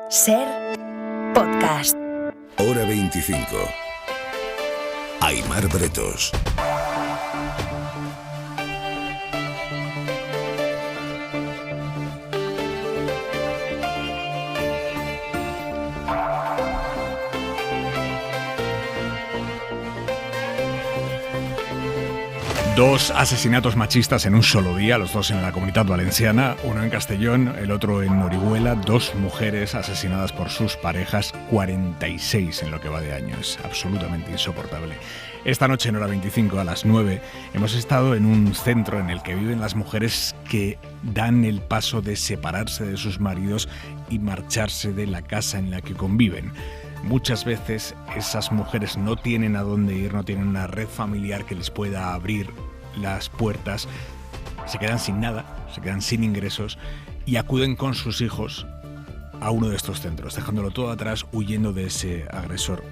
Ser podcast. Hora 25. Aimar Bretos. Dos asesinatos machistas en un solo día, los dos en la Comunitat Valenciana, uno en Castellón, el otro en Orihuela. Dos mujeres asesinadas por sus parejas, 46 en lo que va de año. Es absolutamente insoportable. Esta noche en Hora 25 a las 9 hemos estado en un centro en el que viven las mujeres que dan el paso de separarse de sus maridos y marcharse de la casa en la que conviven. Muchas veces esas mujeres no tienen a dónde ir, no tienen una red familiar que les pueda abrir las puertas, se quedan sin nada, se quedan sin ingresos y acuden con sus hijos a uno de estos centros, dejándolo todo atrás, huyendo de ese agresor.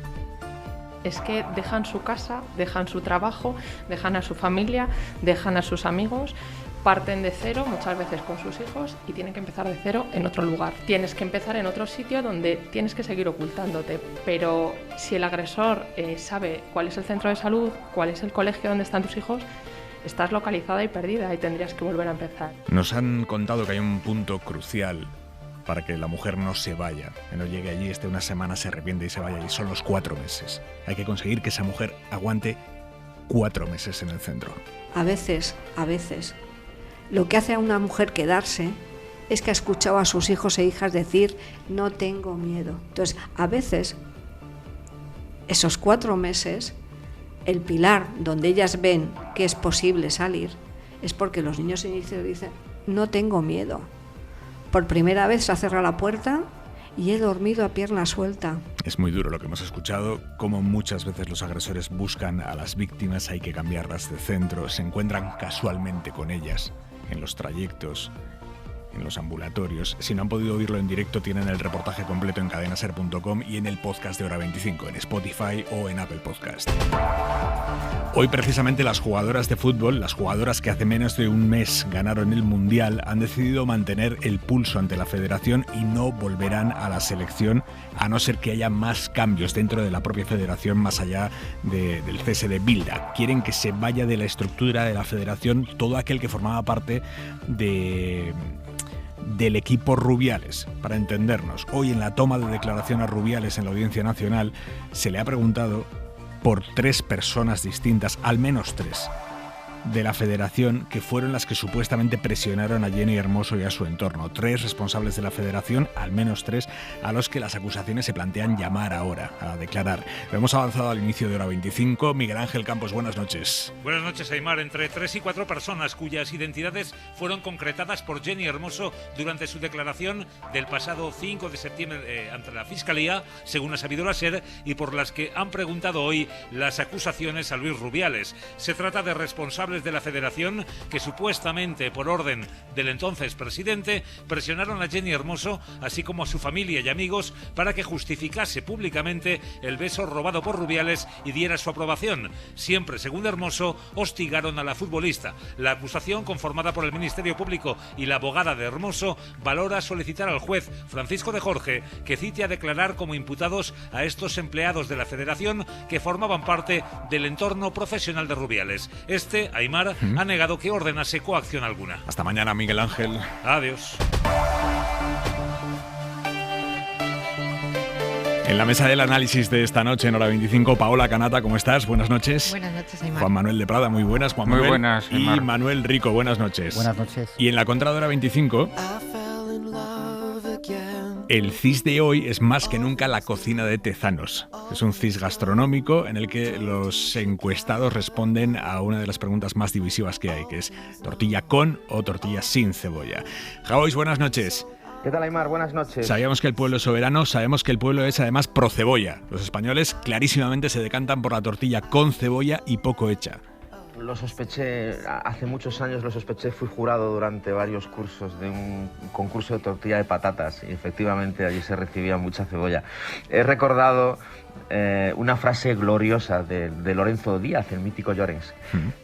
Es que dejan su casa, dejan su trabajo, dejan a su familia, dejan a sus amigos, parten de cero muchas veces con sus hijos y tienen que empezar de cero en otro lugar. Tienes que empezar en otro sitio donde tienes que seguir ocultándote, pero si el agresor sabe cuál es el centro de salud, cuál es el colegio donde están tus hijos, estás localizada y perdida y tendrías que volver a empezar. Nos han contado que hay un punto crucial para que la mujer no se vaya, que no llegue allí, esté una semana, se arrepiente y se vaya, y son los 4 meses. Hay que conseguir que esa mujer aguante 4 meses en el centro. A veces, lo que hace a una mujer quedarse es que ha escuchado a sus hijos e hijas decir, no tengo miedo. Entonces, a veces, esos 4 meses, el pilar donde ellas ven que es posible salir, es porque los niños inicios dicen, no tengo miedo. Por primera vez se ha cerrado la puerta y he dormido a pierna suelta. Es muy duro lo que hemos escuchado, como muchas veces los agresores buscan a las víctimas, hay que cambiarlas de centro, se encuentran casualmente con ellas en los trayectos, en los ambulatorios. Si no han podido oírlo en directo, tienen el reportaje completo en cadenaser.com y en el podcast de Hora 25, en Spotify o en Apple Podcast. Hoy precisamente las jugadoras de fútbol, las jugadoras que hace menos de un mes ganaron el Mundial, han decidido mantener el pulso ante la federación y no volverán a la selección, a no ser que haya más cambios dentro de la propia federación más allá del cese de Bilda. Quieren que se vaya de la estructura de la federación todo aquel que formaba parte del equipo Rubiales, para entendernos. Hoy en la toma de declaración a Rubiales en la Audiencia Nacional se le ha preguntado por 3 personas distintas, al menos 3, de la federación, que fueron las que supuestamente presionaron a Jenny Hermoso y a su entorno. 3 responsables de la federación, al menos 3, a los que las acusaciones se plantean llamar ahora a declarar. Lo hemos avanzado al inicio de Hora 25. Miguel Ángel Campos, buenas noches. Buenas noches, Aimar. Entre 3 y 4 personas cuyas identidades fueron concretadas por Jenny Hermoso durante su declaración del pasado 5 de septiembre ante la Fiscalía, según ha sabido la SER, y por las que han preguntado hoy las acusaciones a Luis Rubiales. Se trata de responsables de la federación que supuestamente por orden del entonces presidente presionaron a Jenny Hermoso, así como a su familia y amigos, para que justificase públicamente el beso robado por Rubiales y diera su aprobación. Siempre, según Hermoso, hostigaron a la futbolista. La acusación, conformada por el Ministerio Público y la abogada de Hermoso, valora solicitar al juez Francisco de Jorge que cite a declarar como imputados a estos empleados de la federación que formaban parte del entorno profesional de Rubiales. Aimar ha negado que ordenase coacción alguna. Hasta mañana, Miguel Ángel. Adiós. En la mesa del análisis de esta noche en Hora 25, Paola Canata, ¿cómo estás? Buenas noches. Buenas noches, Aimar. Juan Manuel de Prada, muy buenas. Juan Muy Manuel. buenas, Aimar. Y Manuel Rico, buenas noches. Buenas noches. Y en la contra de Hora 25, el CIS de hoy es más que nunca la cocina de Tezanos. Es un CIS gastronómico en el que los encuestados responden a una de las preguntas más divisivas que hay, que es tortilla con o tortilla sin cebolla. Javois, buenas noches. ¿Qué tal, Aimar? Buenas noches. Sabíamos que el pueblo es soberano, sabemos que el pueblo es además pro cebolla. Los españoles clarísimamente se decantan por la tortilla con cebolla y poco hecha. Lo sospeché, hace muchos años lo sospeché, fui jurado durante varios cursos de un concurso de tortilla de patatas y efectivamente allí se recibía mucha cebolla. He recordado una frase gloriosa de Lorenzo Díaz, el mítico Llorens,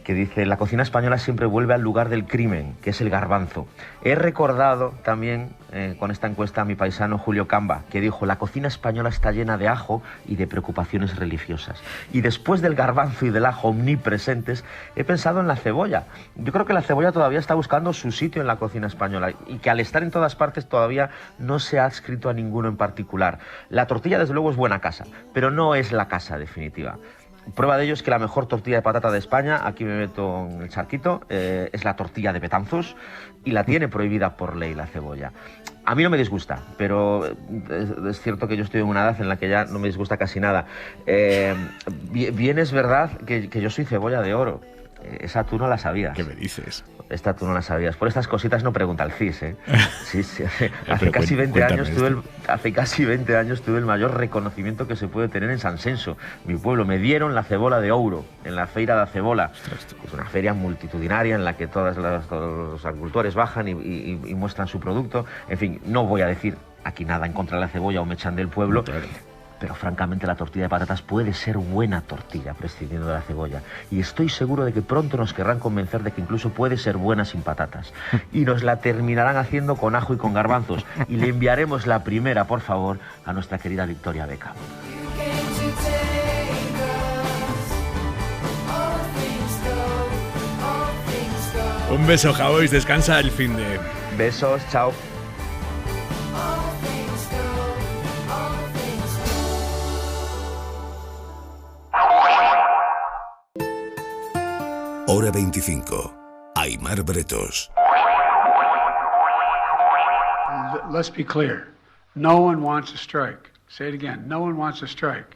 que dice: la cocina española siempre vuelve al lugar del crimen, que es el garbanzo. He recordado también con esta encuesta a mi paisano Julio Camba, que dijo: la cocina española está llena de ajo y de preocupaciones religiosas. Y después del garbanzo y del ajo omnipresentes, he pensado en la cebolla. Yo creo que la cebolla todavía está buscando su sitio en la cocina española y que al estar en todas partes todavía no se ha adscrito a ninguno en particular. La tortilla desde luego es buena casa, pero no es la casa definitiva. Prueba de ello es que la mejor tortilla de patata de España, aquí me meto en el charquito, es la tortilla de Betanzos, y la tiene prohibida por ley la cebolla. A mí no me disgusta, pero es cierto que yo estoy en una edad en la que ya no me disgusta casi nada. Bien es verdad que yo soy cebolla de oro. Esa tú no la sabías. ¿Qué me dices? Esta tú no la sabías. Por estas cositas no pregunta el CIS, ¿eh? Sí, hace casi 20 años tuve el mayor reconocimiento que se puede tener en Sansenso, mi pueblo. Me dieron la cebola de ouro en la Feira da Cebola. Es una feria multitudinaria en la que todos los agricultores bajan y muestran su producto. En fin, no voy a decir aquí nada en contra de la cebolla o me echan del pueblo. Claro. Pero francamente la tortilla de patatas puede ser buena tortilla prescindiendo de la cebolla. Y estoy seguro de que pronto nos querrán convencer de que incluso puede ser buena sin patatas. Y nos la terminarán haciendo con ajo y con garbanzos. Y le enviaremos la primera, por favor, a nuestra querida Victoria Beckham. Un beso, Javois, descansa el fin de... Besos, chao. Hora 25. Aimar Bretos. Let's be clear. No one wants a strike. Say it again. No one wants a strike.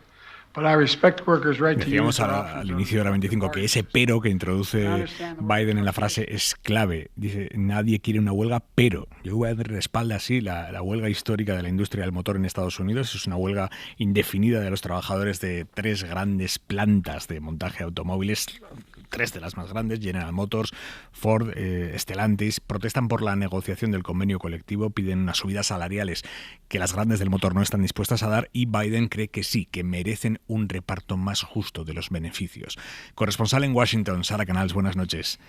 But I respect workers' right to use their options. Al inicio de Hora 25 que ese pero que introduce Biden en la frase es clave. Dice, nadie quiere una huelga, pero yo voy a respaldar así la huelga histórica de la industria del motor en Estados Unidos. Es una huelga indefinida de los trabajadores de 3 grandes plantas de montaje de automóviles. 3 de las más grandes, General Motors, Ford, Stellantis, protestan por la negociación del convenio colectivo, piden unas subidas salariales que las grandes del motor no están dispuestas a dar y Biden cree que sí, que merecen un reparto más justo de los beneficios. Corresponsal en Washington, Sara Canals, buenas noches.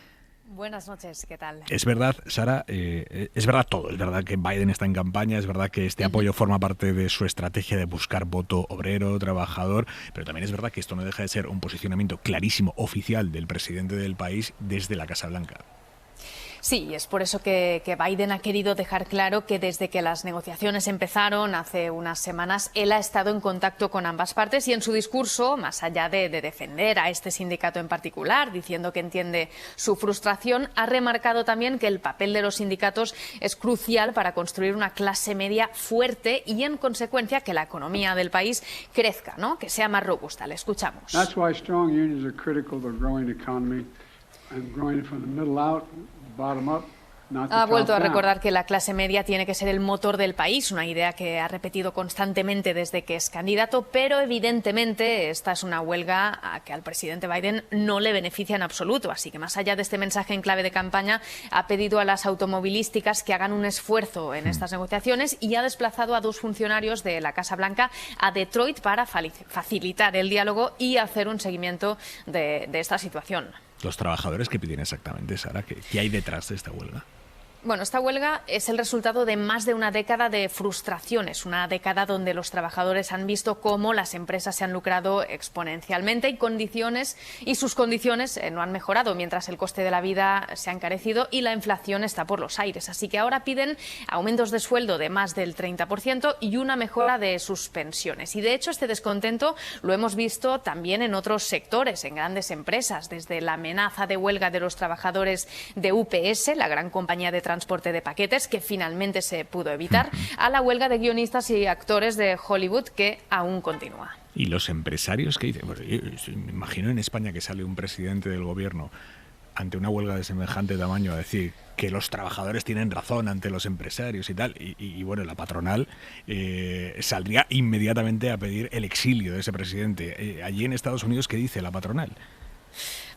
Buenas noches, ¿qué tal? Es verdad, Sara, es verdad todo. Es verdad que Biden está en campaña, es verdad que este apoyo forma parte de su estrategia de buscar voto obrero, trabajador, pero también es verdad que esto no deja de ser un posicionamiento clarísimo, oficial del presidente del país desde la Casa Blanca. Sí, es por eso que Biden ha querido dejar claro que desde que las negociaciones empezaron hace unas semanas, él ha estado en contacto con ambas partes y en su discurso, más allá de defender a este sindicato en particular, diciendo que entiende su frustración, ha remarcado también que el papel de los sindicatos es crucial para construir una clase media fuerte y, en consecuencia, que la economía del país crezca, ¿no? Que sea más robusta. Le escuchamos. That's why strong unions are critical to a growing economy and growing from the middle out. Ha vuelto a recordar que la clase media tiene que ser el motor del país, una idea que ha repetido constantemente desde que es candidato, pero evidentemente esta es una huelga a que al presidente Biden no le beneficia en absoluto. Así que más allá de este mensaje en clave de campaña, ha pedido a las automovilísticas que hagan un esfuerzo en estas negociaciones y ha desplazado a 2 funcionarios de la Casa Blanca a Detroit para facilitar el diálogo y hacer un seguimiento de esta situación. ¿Los trabajadores qué piden exactamente, Sara? ¿Qué hay detrás de esta huelga? Bueno, esta huelga es el resultado de más de una década de frustraciones, una década donde los trabajadores han visto cómo las empresas se han lucrado exponencialmente y sus condiciones no han mejorado, mientras el coste de la vida se ha encarecido y la inflación está por los aires. Así que ahora piden aumentos de sueldo de más del 30% y una mejora de sus pensiones. Y de hecho este descontento lo hemos visto también en otros sectores, en grandes empresas, desde la amenaza de huelga de los trabajadores de UPS, la gran compañía de transporte de paquetes, que finalmente se pudo evitar, a la huelga de guionistas y actores de Hollywood, que aún continúa. ¿Y los empresarios qué dicen? Bueno, yo me imagino en España que sale un presidente del gobierno ante una huelga de semejante tamaño a decir que los trabajadores tienen razón ante los empresarios y tal, y bueno, la patronal saldría inmediatamente a pedir el exilio de ese presidente. Allí en Estados Unidos, ¿qué dice la patronal?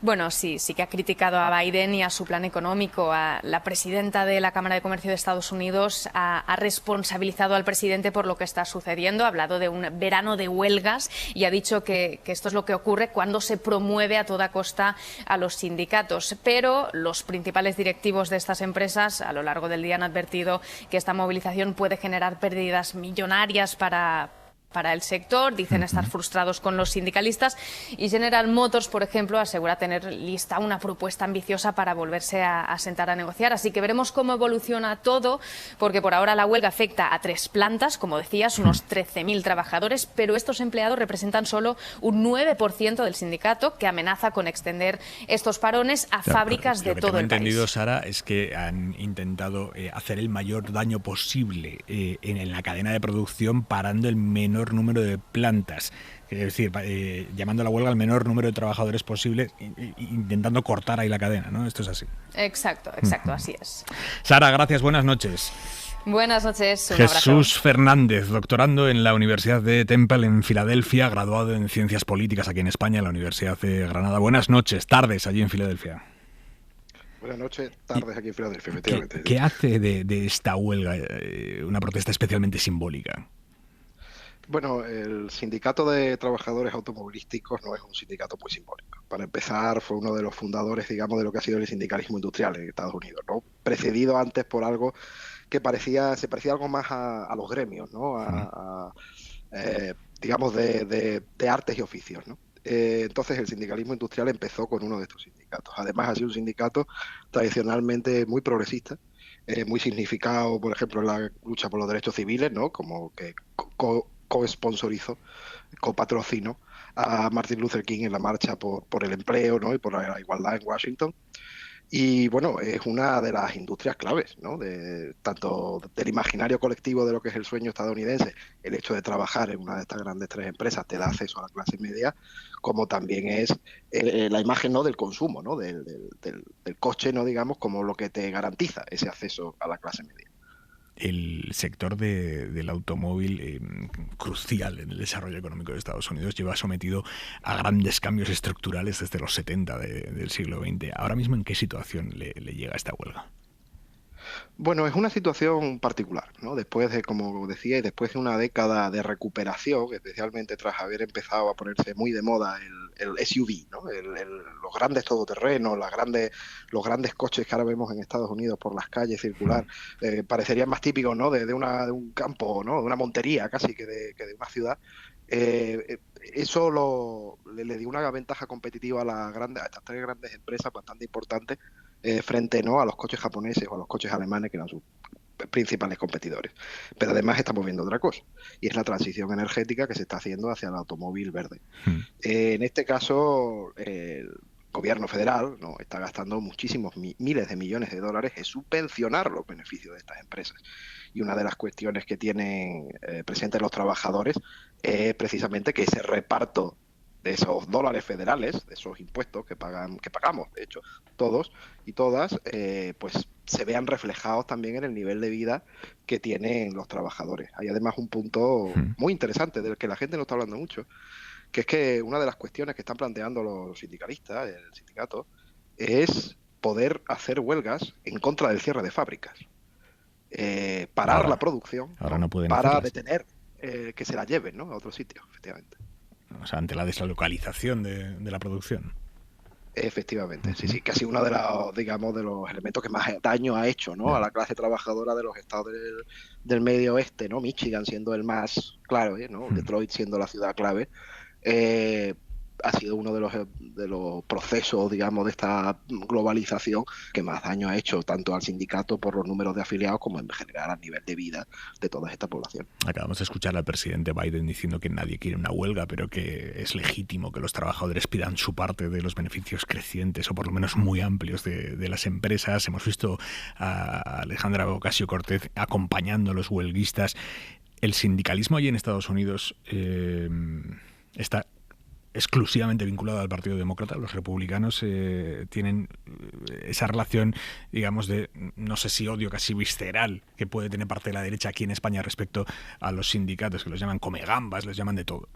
Bueno, sí que ha criticado a Biden y a su plan económico. La presidenta de la Cámara de Comercio de Estados Unidos ha responsabilizado al presidente por lo que está sucediendo. Ha hablado de un verano de huelgas y ha dicho que esto es lo que ocurre cuando se promueve a toda costa a los sindicatos. Pero los principales directivos de estas empresas a lo largo del día han advertido que esta movilización puede generar pérdidas millonarias para el sector, dicen estar frustrados con los sindicalistas, y General Motors, por ejemplo, asegura tener lista una propuesta ambiciosa para volverse a sentar a negociar. Así que veremos cómo evoluciona todo, porque por ahora la huelga afecta a 3 plantas, como decías, unos 13.000 trabajadores, pero estos empleados representan solo un 9% del sindicato, que amenaza con extender estos parones a fábricas de todo el país. Lo que tengo entendido, Sara, es que han intentado hacer el mayor daño posible en la cadena de producción, parando el menor número de plantas, es decir, llamando a la huelga al menor número de trabajadores posible, intentando cortar ahí la cadena, ¿no? Esto es así. Exacto, así es. Sara, gracias, buenas noches. Buenas noches, un Jesús abrazo. Fernández, doctorando en la Universidad de Temple en Filadelfia, graduado en Ciencias Políticas aquí en España, en la Universidad de Granada. Buenas noches, tardes allí en Filadelfia. Buenas noches, tardes aquí en Filadelfia, efectivamente. ¿Qué hace de esta huelga una protesta especialmente simbólica? Bueno, el Sindicato de Trabajadores Automovilísticos no es un sindicato muy simbólico. Para empezar, fue uno de los fundadores, digamos, de lo que ha sido el sindicalismo industrial en Estados Unidos, ¿no? Precedido antes por algo que se parecía algo más a los gremios, ¿no? Digamos, de artes y oficios, ¿no? Entonces el sindicalismo industrial empezó con uno de estos sindicatos. Además, ha sido un sindicato tradicionalmente muy progresista, muy significado, por ejemplo, en la lucha por los derechos civiles, ¿no? Como que co-sponsorizó, copatrocinó a Martin Luther King en la marcha por el empleo, ¿no? Y por la igualdad en Washington. Y bueno, es una de las industrias claves, ¿no? Tanto del imaginario colectivo de lo que es el sueño estadounidense, el hecho de trabajar en una de estas grandes 3 empresas te da acceso a la clase media, como también es la imagen, ¿no? Del consumo, ¿no? Del coche, ¿no? Digamos, como lo que te garantiza ese acceso a la clase media. El sector del automóvil, crucial en el desarrollo económico de Estados Unidos, lleva sometido a grandes cambios estructurales desde los 70 del siglo XX. Ahora mismo, ¿en qué situación le llega esta huelga? Bueno, es una situación particular, ¿no? Después de, como decía, y después de una década de recuperación, especialmente tras haber empezado a ponerse muy de moda el SUV, ¿no? Los grandes todoterrenos, los grandes coches que ahora vemos en Estados Unidos por las calles circular, parecerían más típicos, ¿no? de un campo, ¿no? De una montería casi que de una ciudad. Eso le dio una ventaja competitiva a estas 3 grandes empresas bastante importantes frente, ¿no? A los coches japoneses o a los coches alemanes, que eran sus principales competidores. Pero además estamos viendo otra cosa, y es la transición energética que se está haciendo hacia el automóvil verde. En este caso, el gobierno federal, ¿no? Está gastando muchísimos miles de millones de dólares en subvencionar los beneficios de estas empresas. Y una de las cuestiones que tienen presentes los trabajadores es precisamente que ese reparto de esos dólares federales, de esos impuestos que pagamos, de hecho, todos y todas, pues se vean reflejados también en el nivel de vida que tienen los trabajadores. Hay además un punto muy interesante del que la gente no está hablando mucho, que es que una de las cuestiones que están planteando los sindicalistas, el sindicato, es poder hacer huelgas en contra del cierre de fábricas. Parar la producción, ahora no pueden para hacerlas. Detener que se la lleven, ¿no? A otro sitio, efectivamente. O sea, ante la deslocalización de la producción. Efectivamente, sí, que ha sido uno de los, digamos, de los elementos que más daño ha hecho, ¿no? A la clase trabajadora de los estados del medio oeste, ¿no? Michigan siendo el más claro, ¿no? Detroit siendo la ciudad clave. Ha sido uno de los procesos, digamos, de esta globalización que más daño ha hecho tanto al sindicato por los números de afiliados como en general al nivel de vida de toda esta población. Acabamos de escuchar al presidente Biden diciendo que nadie quiere una huelga, pero que es legítimo que los trabajadores pidan su parte de los beneficios crecientes o por lo menos muy amplios de las empresas. Hemos visto a Alejandra Ocasio-Cortez acompañando a los huelguistas. El sindicalismo allí en Estados Unidos está exclusivamente vinculado al Partido Demócrata. Los republicanos tienen esa relación, digamos, de, no sé si odio casi visceral que puede tener parte de la derecha aquí en España respecto a los sindicatos, que los llaman comegambas, les llaman de todo.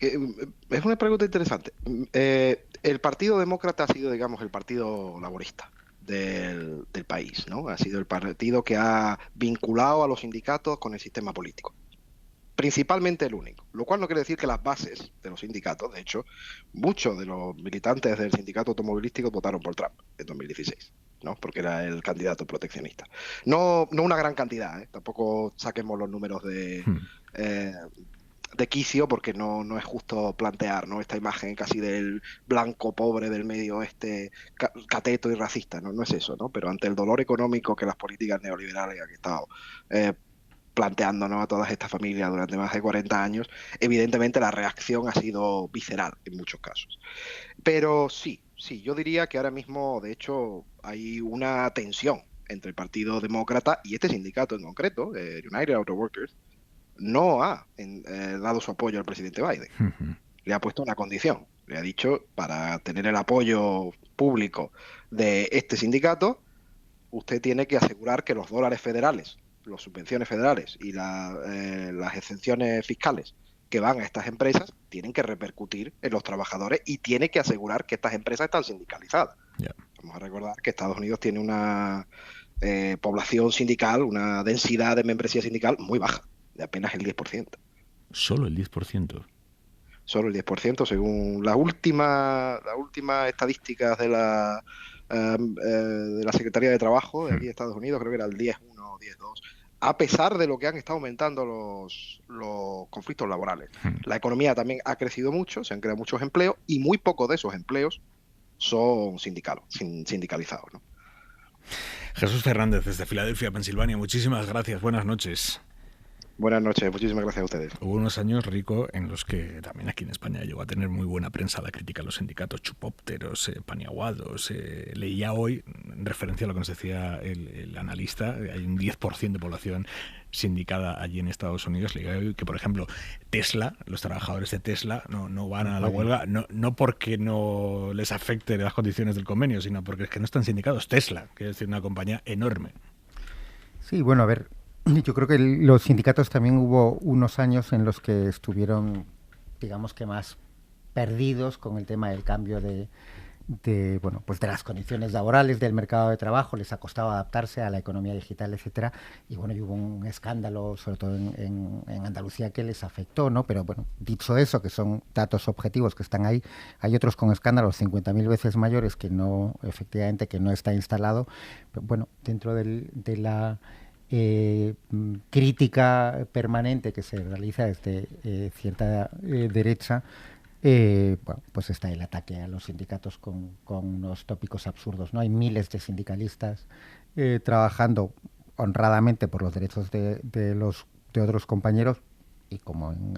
Es una pregunta interesante. El Partido Demócrata ha sido, digamos, el partido laborista del país, ¿no? Ha sido el partido que ha vinculado a los sindicatos con el sistema político. Principalmente el único, lo cual no quiere decir que las bases de los sindicatos, de hecho, muchos de los militantes del sindicato automovilístico votaron por Trump en 2016, ¿no? Porque era el candidato proteccionista. No una gran cantidad, tampoco saquemos los números de quicio, porque no es justo plantear, ¿no?, esta imagen casi del blanco pobre del medio oeste cateto y racista, no es eso, ¿no? Pero ante el dolor económico que las políticas neoliberales han estado planteándonos a todas estas familias durante más de 40 años, evidentemente la reacción ha sido visceral en muchos casos. Pero sí, yo diría que ahora mismo, de hecho, hay una tensión entre el Partido Demócrata y este sindicato en concreto, United Auto Workers, no ha dado su apoyo al presidente Biden. Le ha puesto una condición. Le ha dicho, para tener el apoyo público de este sindicato, usted tiene que asegurar que los dólares federales, las subvenciones federales y las exenciones fiscales que van a estas empresas tienen que repercutir en los trabajadores y tiene que asegurar que estas empresas están sindicalizadas. Yeah. Vamos a recordar que Estados Unidos tiene una población sindical, una densidad de membresía sindical muy baja, de apenas el 10%. ¿Solo el 10%? Solo el 10%, según las últimas estadísticas de la Secretaría de Trabajo de aquí de Estados Unidos, creo que era el 10.1 o 10.2, a pesar de lo que han estado aumentando los conflictos laborales. La economía también ha crecido mucho, se han creado muchos empleos y muy pocos de esos empleos son sindicalizados, ¿no? Jesús Fernández, desde Filadelfia, Pensilvania, muchísimas gracias, buenas noches. Buenas noches, muchísimas gracias a ustedes. Hubo unos años, Rico, en los que también aquí en España llegó a tener muy buena prensa la crítica a los sindicatos, chupópteros, paniaguados. Leía hoy, en referencia a lo que nos decía el analista, hay un 10% de población sindicada allí en Estados Unidos. Leía hoy que, por ejemplo, Tesla, los trabajadores de Tesla no van a la huelga, no porque no les afecte las condiciones del convenio, sino porque es que no están sindicados. Tesla, que es decir, una compañía enorme. Sí, bueno, a ver, yo creo que los sindicatos también hubo unos años en los que estuvieron, digamos que más perdidos con el tema del cambio de las condiciones laborales, del mercado de trabajo. Les ha costado adaptarse a la economía digital, etcétera. Y bueno, hubo un escándalo, sobre todo en Andalucía, que les afectó, ¿no? Pero bueno, dicho eso, que son datos objetivos que están ahí, hay otros con escándalos 50.000 veces mayores que no, efectivamente, que no está instalado. Pero bueno, dentro de la crítica permanente que se realiza desde cierta derecha, pues está el ataque a los sindicatos con unos tópicos absurdos, ¿no? Hay miles de sindicalistas trabajando honradamente por los derechos de otros compañeros, y como en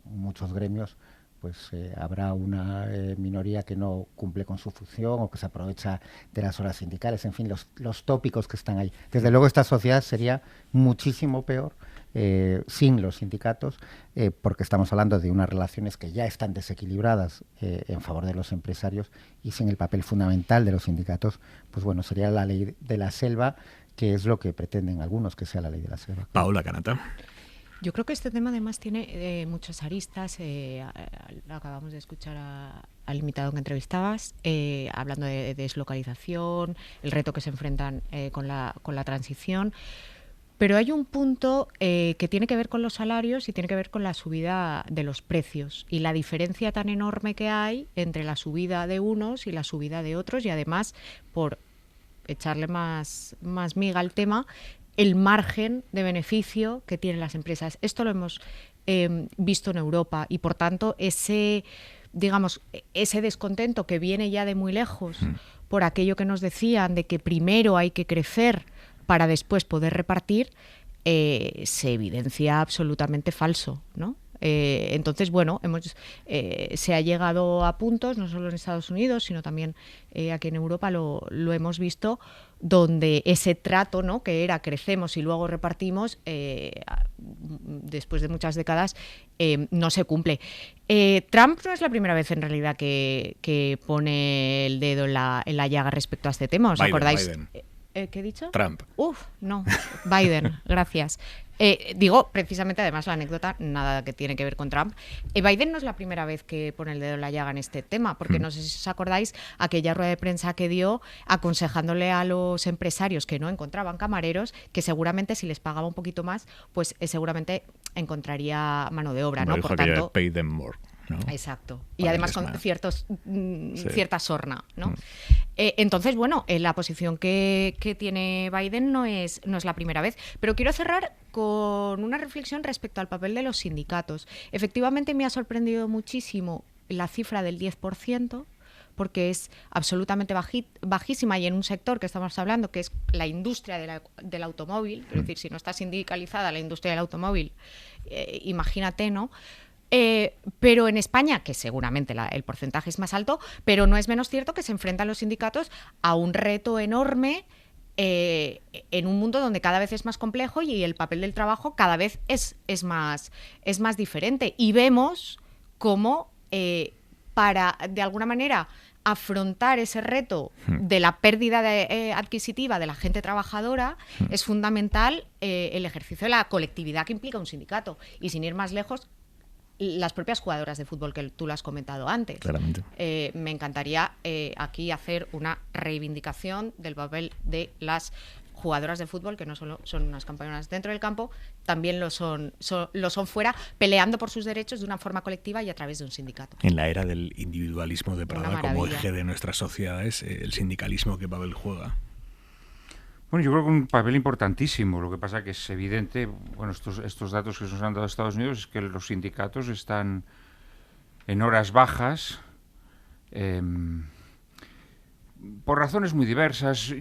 muchos gremios, pues habrá una minoría que no cumple con su función o que se aprovecha de las horas sindicales, en fin, los tópicos que están ahí. Desde luego esta sociedad sería muchísimo peor sin los sindicatos, porque estamos hablando de unas relaciones que ya están desequilibradas en favor de los empresarios, y sin el papel fundamental de los sindicatos, pues bueno, sería la ley de la selva, que es lo que pretenden algunos que sea la ley de la selva. Paula Canata. Yo creo que este tema además tiene muchas aristas. Acabamos de escuchar al invitado que entrevistabas, hablando de deslocalización, el reto que se enfrentan con la transición. Pero hay un punto que tiene que ver con los salarios y tiene que ver con la subida de los precios y la diferencia tan enorme que hay entre la subida de unos y la subida de otros, y además, por echarle más miga al tema, el margen de beneficio que tienen las empresas. Esto lo hemos visto en Europa, y por tanto ese descontento que viene ya de muy lejos por aquello que nos decían de que primero hay que crecer para después poder repartir, se evidencia absolutamente falso, ¿no? Entonces, bueno, se ha llegado a puntos, no solo en Estados Unidos, sino también aquí en Europa lo hemos visto, donde ese trato, ¿no?, que era crecemos y luego repartimos, después de muchas décadas, no se cumple. Trump no es la primera vez en realidad que pone el dedo en la llaga respecto a este tema. ¿Os acordáis? ¿Qué he dicho? Trump. No, Biden, gracias. Digo, precisamente, además, la anécdota, nada que tiene que ver con Trump. Biden no es la primera vez que pone el dedo en la llaga en este tema, porque no sé si os acordáis aquella rueda de prensa que dio aconsejándole a los empresarios que no encontraban camareros, que seguramente si les pagaba un poquito más, pues seguramente encontraría mano de obra, ¿no? Por tanto, pay them more, ¿no? Exacto. Y además con cierta sorna, ¿no? Entonces, bueno, la posición que tiene Biden no es la primera vez. Pero quiero cerrar con una reflexión respecto al papel de los sindicatos. Efectivamente, me ha sorprendido muchísimo la cifra del 10%, porque es absolutamente bajísima, y en un sector que estamos hablando, que es la industria del automóvil, es decir, si no está sindicalizada la industria del automóvil, imagínate, ¿no? Pero en España, que seguramente el porcentaje es más alto, pero no es menos cierto que se enfrentan los sindicatos a un reto enorme en un mundo donde cada vez es más complejo y el papel del trabajo cada vez es más diferente. Y vemos cómo para, de alguna manera, afrontar ese reto de la pérdida adquisitiva de la gente trabajadora, es fundamental el ejercicio de la colectividad que implica un sindicato. Y sin ir más lejos, las propias jugadoras de fútbol, que tú lo has comentado antes. Claramente. Me encantaría aquí hacer una reivindicación del papel de las jugadoras de fútbol, que no solo son unas campañonas dentro del campo, también lo son fuera, peleando por sus derechos de una forma colectiva y a través de un sindicato. En la era del individualismo de Prada como eje de nuestras sociedades, el sindicalismo, ¿qué papel juega? Bueno, yo creo que un papel importantísimo. Lo que pasa que es evidente, bueno, estos datos que nos han dado Estados Unidos, es que los sindicatos están en horas bajas, por razones muy diversas.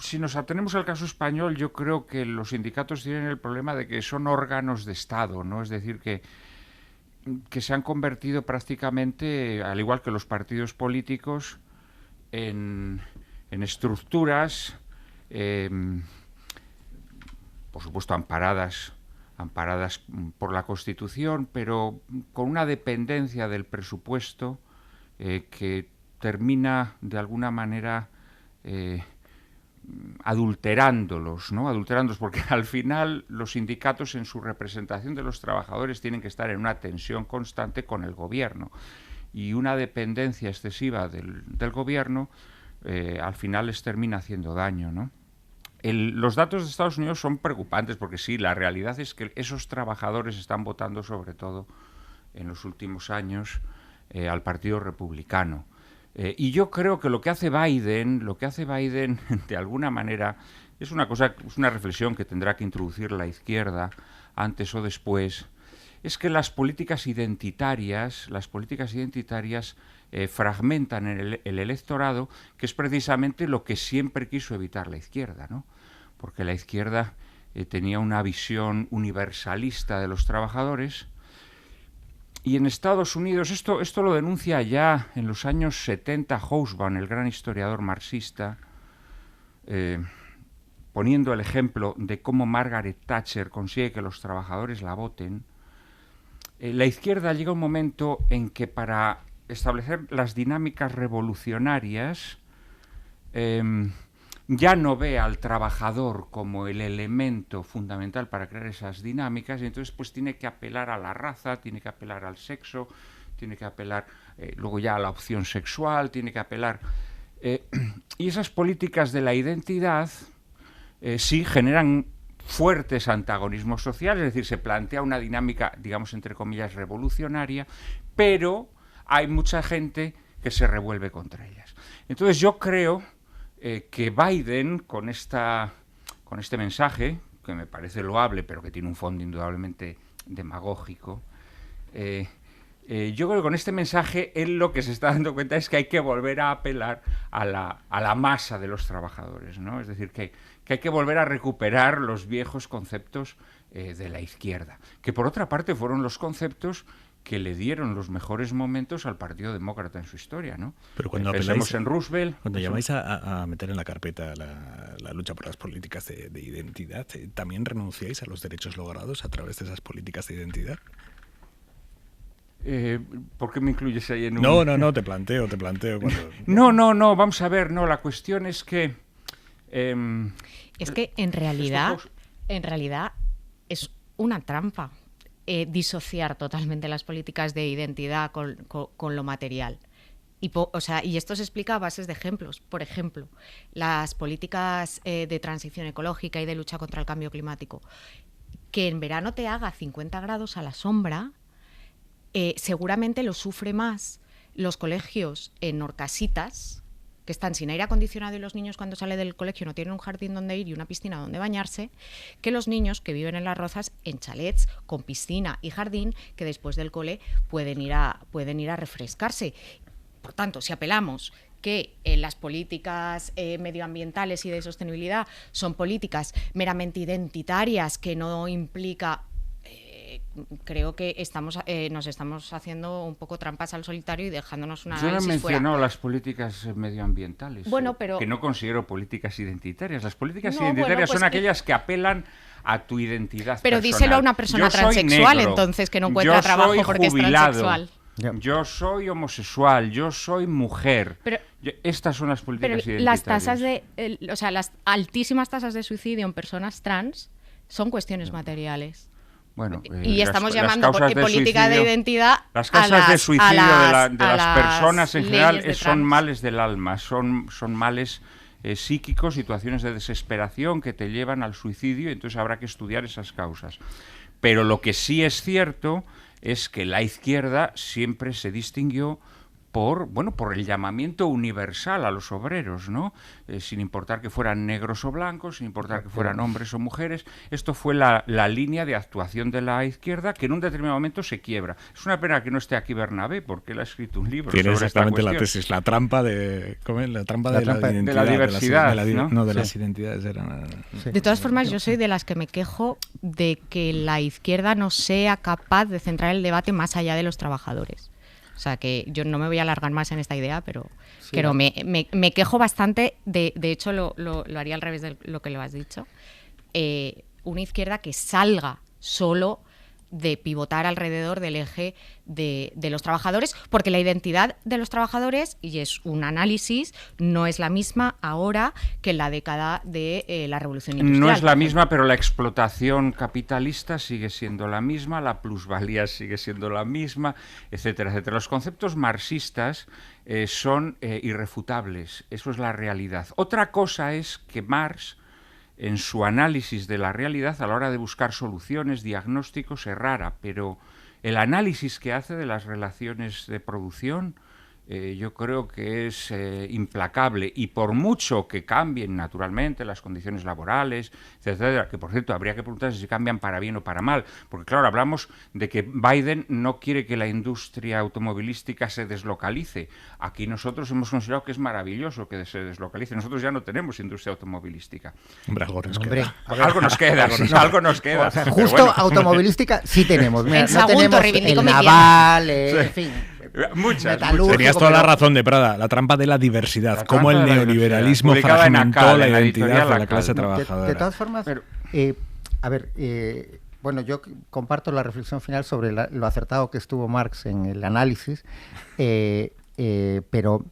Si nos atenemos al caso español, yo creo que los sindicatos tienen el problema de que son órganos de Estado, ¿no? Es decir, que se han convertido prácticamente, al igual que los partidos políticos, en estructuras, por supuesto amparadas por la Constitución, pero con una dependencia del presupuesto que termina de alguna manera adulterándolos, ¿no? Adulterándolos, porque al final los sindicatos en su representación de los trabajadores tienen que estar en una tensión constante con el gobierno, y una dependencia excesiva del gobierno al final les termina haciendo daño, ¿no? Los datos de Estados Unidos son preocupantes, porque sí, la realidad es que esos trabajadores están votando sobre todo en los últimos años al Partido Republicano. Y yo creo que lo que hace Biden de alguna manera es una reflexión que tendrá que introducir la izquierda antes o después, es que las políticas identitarias fragmentan el electorado, que es precisamente lo que siempre quiso evitar la izquierda, ¿no? Porque la izquierda tenía una visión universalista de los trabajadores. Y en Estados Unidos, esto lo denuncia ya en los años 70 Hobsbawm, el gran historiador marxista, poniendo el ejemplo de cómo Margaret Thatcher consigue que los trabajadores la voten. La izquierda llega a un momento en que para establecer las dinámicas revolucionarias ya no ve al trabajador como el elemento fundamental para crear esas dinámicas, y entonces pues tiene que apelar a la raza, tiene que apelar al sexo, tiene que apelar luego ya a la opción sexual, tiene que apelar... y esas políticas de la identidad sí generan fuertes antagonismos sociales, es decir, se plantea una dinámica, digamos, entre comillas, revolucionaria, pero hay mucha gente que se revuelve contra ellas. Entonces yo creo que Biden, con este mensaje, que me parece loable, pero que tiene un fondo indudablemente demagógico, yo creo que con este mensaje él lo que se está dando cuenta es que hay que volver a apelar a la masa de los trabajadores, ¿no? Es decir, que hay que volver a recuperar los viejos conceptos de la izquierda, que por otra parte fueron los conceptos que le dieron los mejores momentos al Partido Demócrata en su historia, ¿no? Pero cuando pensemos en Roosevelt... Cuando llamáis a meter en la carpeta la lucha por las políticas de identidad, ¿también renunciáis a los derechos logrados a través de esas políticas de identidad? ¿Por qué me incluyes ahí en un...? No, te planteo. No, vamos a ver, no, la cuestión es que Es que en realidad es una trampa disociar totalmente las políticas de identidad con lo material. Y esto se explica a bases de ejemplos. Por ejemplo, las políticas de transición ecológica y de lucha contra el cambio climático. Que en verano te haga 50 grados a la sombra, seguramente lo sufre más los colegios en Horcasitas, que están sin aire acondicionado y los niños cuando salen del colegio no tienen un jardín donde ir y una piscina donde bañarse, que los niños que viven en las Rozas en chalets con piscina y jardín, que después del cole pueden ir a refrescarse. Por tanto, si apelamos que las políticas medioambientales y de sostenibilidad son políticas meramente identitarias que no implica... creo que nos estamos haciendo un poco trampas al solitario y dejándonos una análisis fuera. Yo no he mencionado las políticas medioambientales, pero... que no considero políticas identitarias. Las políticas identitarias son aquellas que apelan a tu identidad pero personal. Díselo a una persona transexual, entonces, que no encuentra trabajo porque es transexual. Yo soy homosexual, yo soy mujer. Estas son las políticas identitarias. Las tasas las altísimas tasas de suicidio en personas trans son cuestiones materiales. Bueno, y estamos llamando política de identidad las causas de suicidio de las personas en general son males del alma, son males psíquicos, situaciones de desesperación que te llevan al suicidio, entonces habrá que estudiar esas causas. Pero lo que sí es cierto es que la izquierda siempre se distinguió por el llamamiento universal a los obreros, ¿no? Sin importar que fueran negros o blancos, sin importar que fueran hombres o mujeres. Esto fue la línea de actuación de la izquierda que en un determinado momento se quiebra. Es una pena que no esté aquí Bernabé, porque él ha escrito un libro sobre exactamente esta la tesis, la trampa de la diversidad, de las identidades. De todas formas, yo soy de las que me quejo de que la izquierda no sea capaz de centrar el debate más allá de los trabajadores. O sea, que yo no me voy a alargar más en esta idea, pero me quejo bastante, de hecho lo haría al revés de lo que le has dicho, una izquierda que salga solo de pivotar alrededor del eje de los trabajadores, porque la identidad de los trabajadores, y es un análisis, no es la misma ahora que en la década de la Revolución Industrial. No es la misma, pero la explotación capitalista sigue siendo la misma, la plusvalía sigue siendo la misma, etcétera, etcétera. Los conceptos marxistas son irrefutables, eso es la realidad. Otra cosa es que Marx, en su análisis de la realidad, a la hora de buscar soluciones, diagnósticos, errara, pero el análisis que hace de las relaciones de producción yo creo que es implacable, y por mucho que cambien naturalmente las condiciones laborales, etcétera, que por cierto habría que preguntarse si cambian para bien o para mal, porque claro, hablamos de que Biden no quiere que la industria automovilística se deslocalice. Aquí nosotros hemos considerado que es maravilloso que se deslocalice. Nosotros ya no tenemos industria automovilística. Algo nos queda. O sea, justo automovilística sí tenemos. Mira, no tenemos el naval, en fin. Muchas. Tenías toda la razón, de Prada, la trampa de la diversidad, cómo el neoliberalismo fragmentó la identidad de la clase trabajadora. De todas formas, yo comparto la reflexión final sobre lo acertado que estuvo Marx en el análisis, pero,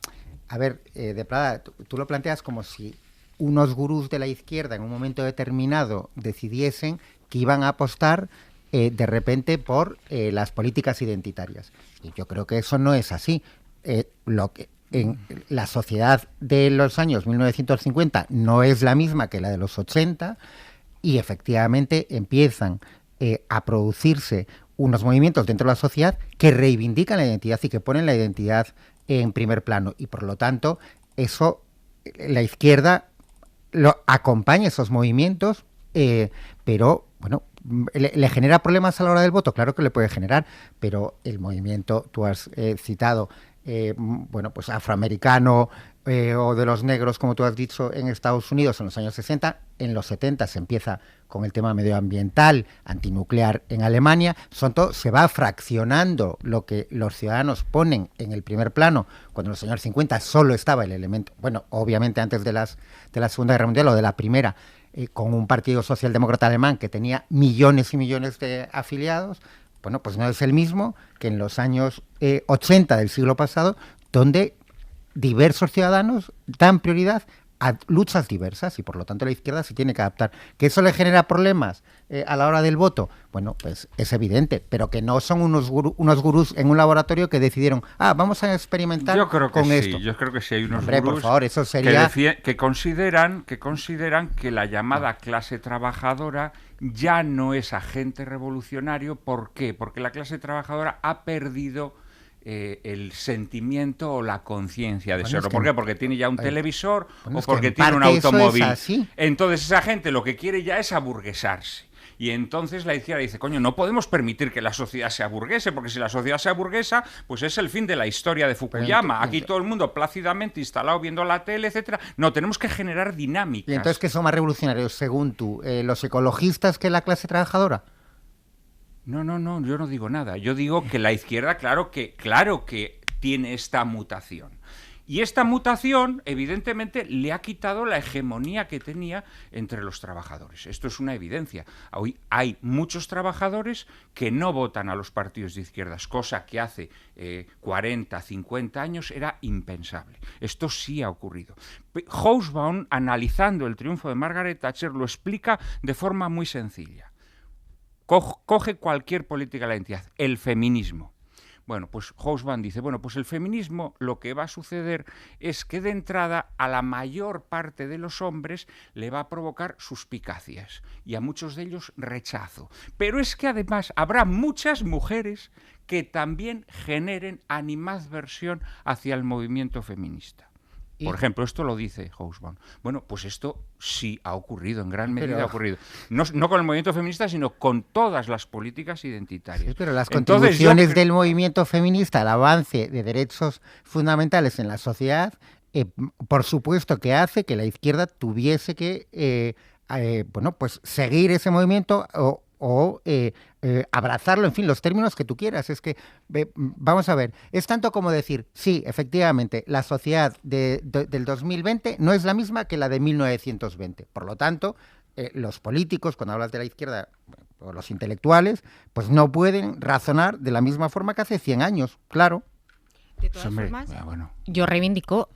de Prada, tú lo planteas como si unos gurús de la izquierda en un momento determinado decidiesen que iban a apostar de repente por las políticas identitarias. Y yo creo que eso no es así. En la sociedad de los años 1950 no es la misma que la de los 80, y efectivamente empiezan a producirse unos movimientos dentro de la sociedad que reivindican la identidad y que ponen la identidad en primer plano, y por lo tanto eso la izquierda lo acompaña, esos movimientos, pero bueno, ¿le genera problemas a la hora del voto? Claro que le puede generar, pero el movimiento, tú has citado, pues afroamericano o de los negros, como tú has dicho, en Estados Unidos en los años 60, en los 70 se empieza con el tema medioambiental, antinuclear en Alemania, se va fraccionando lo que los ciudadanos ponen en el primer plano, cuando en los años 50 solo estaba el elemento, obviamente antes de la Segunda Guerra Mundial o de la Primera, con un partido socialdemócrata alemán que tenía millones y millones de afiliados. Pues no es el mismo que en los años 80 del siglo pasado, donde diversos ciudadanos dan prioridad a luchas diversas y por lo tanto la izquierda se tiene que adaptar. ¿Que eso le genera problemas a la hora del voto? Bueno, pues es evidente, pero que no son unos gurús en un laboratorio que decidieron, vamos a experimentar con esto. Yo creo que sí hay unos Hombre, gurús por favor, eso sería... que consideran que la llamada clase trabajadora ya no es agente revolucionario. ¿Por qué? Porque la clase trabajadora ha perdido el sentimiento o la conciencia de serlo. ¿Por qué? Porque tiene ya un televisor o porque tiene un automóvil. Entonces esa gente lo que quiere ya es aburguesarse. Y entonces la izquierda dice, coño, no podemos permitir que la sociedad se aburguese, porque si la sociedad se aburguesa, pues es el fin de la historia de Fukuyama. Aquí todo el mundo plácidamente instalado viendo la tele, etcétera. No, tenemos que generar dinámicas. ¿Y entonces qué son más revolucionarios, según tú, los ecologistas que la clase trabajadora? No, yo no digo nada. Yo digo que la izquierda, claro que tiene esta mutación. Y esta mutación, evidentemente, le ha quitado la hegemonía que tenía entre los trabajadores. Esto es una evidencia. Hoy hay muchos trabajadores que no votan a los partidos de izquierdas, cosa que hace 40, 50 años era impensable. Esto sí ha ocurrido. Hobsbawm, analizando el triunfo de Margaret Thatcher, lo explica de forma muy sencilla. Coge cualquier política de la entidad, el feminismo. Bueno, pues Hobsbawm dice, pues el feminismo lo que va a suceder es que de entrada a la mayor parte de los hombres le va a provocar suspicacias y a muchos de ellos rechazo. Pero es que además habrá muchas mujeres que también generen animadversión hacia el movimiento feminista. Por ejemplo, esto lo dice Hobsbawm. Bueno, pues esto sí ha ocurrido, en gran medida ha ocurrido. No con el movimiento feminista, sino con todas las políticas identitarias. Sí, pero las contribuciones del movimiento feminista al avance de derechos fundamentales en la sociedad, por supuesto que hace que la izquierda tuviese que pues seguir ese movimiento o abrazarlo, en fin, los términos que tú quieras. Es que, vamos a ver, es tanto como decir, sí, efectivamente, la sociedad del 2020 no es la misma que la de 1920. Por lo tanto, los políticos, cuando hablas de la izquierda, o los intelectuales, pues no pueden razonar de la misma forma que hace 100 años, claro. De todas formas, yo reivindico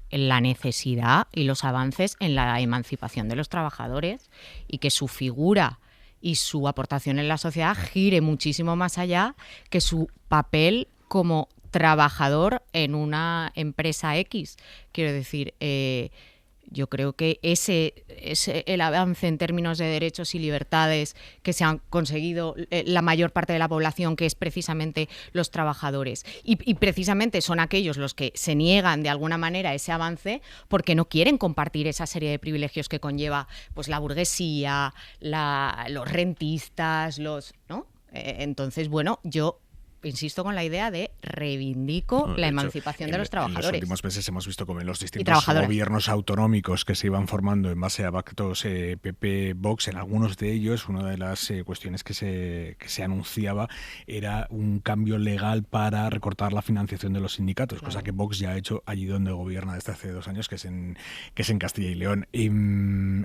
la necesidad y los avances en la emancipación de los trabajadores y que su figura y su aportación en la sociedad gire muchísimo más allá que su papel como trabajador en una empresa X. Quiero decir, yo creo que ese es el avance en términos de derechos y libertades que se han conseguido la mayor parte de la población, que es precisamente los trabajadores. Y precisamente son aquellos los que se niegan de alguna manera a ese avance porque no quieren compartir esa serie de privilegios que conlleva pues la burguesía, los rentistas, ¿no? Entonces, yo insisto con la idea de reivindico la emancipación de los trabajadores. En los últimos meses hemos visto como en los distintos gobiernos autonómicos que se iban formando en base a pactos PP-Vox, en algunos de ellos, una de las cuestiones que se anunciaba era un cambio legal para recortar la financiación de los sindicatos, cosa que Vox ya ha hecho allí donde gobierna desde hace 2 años, que es en Castilla y León. Y,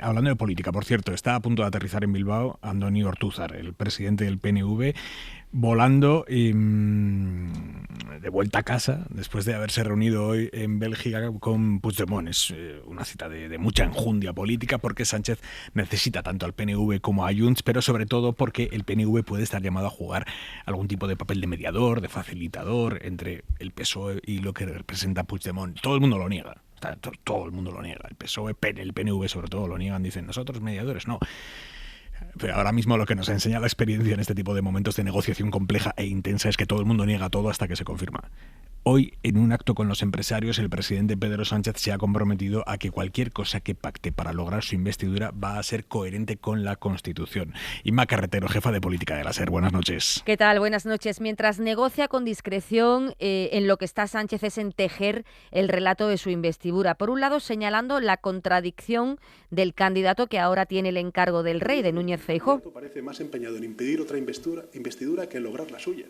hablando de política, por cierto, está a punto de aterrizar en Bilbao Andoni Ortúzar, el presidente del PNV, volando de vuelta a casa después de haberse reunido hoy en Bélgica con Puigdemont. Es una cita de mucha enjundia política, porque Sánchez necesita tanto al PNV como a Junts, pero sobre todo porque el PNV puede estar llamado a jugar algún tipo de papel de mediador, de facilitador entre el PSOE y lo que representa Puigdemont. Todo el mundo lo niega. Todo el mundo lo niega. El PSOE, el PNV sobre todo lo niegan. Dicen, nosotros mediadores no. Pero ahora mismo lo que nos enseña la experiencia en este tipo de momentos de negociación compleja e intensa es que todo el mundo niega todo hasta que se confirma. Hoy, en un acto con los empresarios, el presidente Pedro Sánchez se ha comprometido a que cualquier cosa que pacte para lograr su investidura va a ser coherente con la Constitución. Inma Carretero, jefa de política de la SER. Buenas noches. ¿Qué tal? Buenas noches. Mientras negocia con discreción, en lo que está Sánchez es en tejer el relato de su investidura. Por un lado, señalando la contradicción del candidato que ahora tiene el encargo del rey, de Núñez Feijóo. Parece más empeñado en impedir otra investidura que en lograr la suya.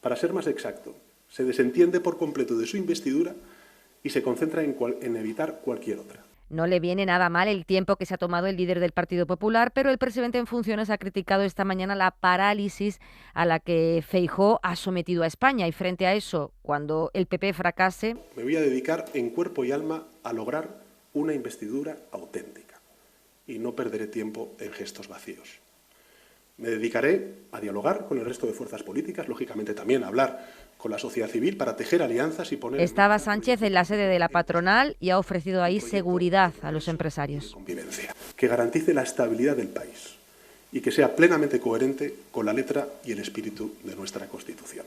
Para ser más exacto, se desentiende por completo de su investidura y se concentra en evitar cualquier otra. No le viene nada mal el tiempo que se ha tomado el líder del Partido Popular, pero el presidente en funciones ha criticado esta mañana la parálisis a la que Feijóo ha sometido a España. Y frente a eso, cuando el PP fracase... Me voy a dedicar en cuerpo y alma a lograr una investidura auténtica y no perderé tiempo en gestos vacíos. Me dedicaré a dialogar con el resto de fuerzas políticas, lógicamente también a hablar con la sociedad civil para tejer alianzas y poner... Estaba Sánchez en la sede de la patronal y ha ofrecido ahí seguridad a los empresarios. Convivencia, que garantice la estabilidad del país y que sea plenamente coherente con la letra y el espíritu de nuestra Constitución.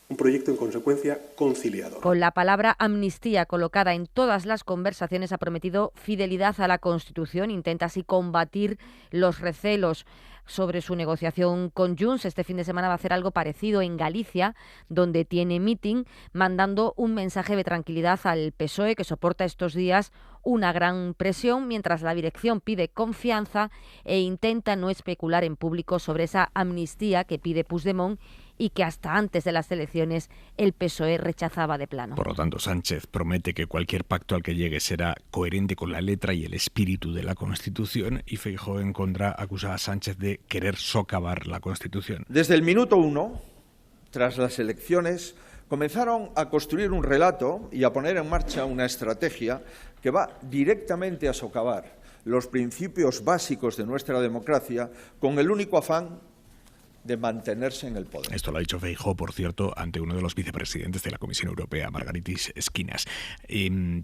Un proyecto, en consecuencia, conciliador. Con la palabra amnistía colocada en todas las conversaciones ha prometido fidelidad a la Constitución, intenta así combatir los recelos sobre su negociación con Junts. Este fin de semana va a hacer algo parecido en Galicia, donde tiene meeting, mandando un mensaje de tranquilidad al PSOE, que soporta estos días una gran presión, mientras la dirección pide confianza e intenta no especular en público sobre esa amnistía que pide Puigdemont y que hasta antes de las elecciones el PSOE rechazaba de plano. Por lo tanto, Sánchez promete que cualquier pacto al que llegue será coherente con la letra y el espíritu de la Constitución, y Feijóo, en contra, acusa a Sánchez de querer socavar la Constitución. Desde el minuto 1, tras las elecciones, comenzaron a construir un relato y a poner en marcha una estrategia que va directamente a socavar los principios básicos de nuestra democracia con el único afán de mantenerse en el poder. Esto lo ha dicho Feijóo, por cierto, ante uno de los vicepresidentes de la Comisión Europea, Margaritis Schinas.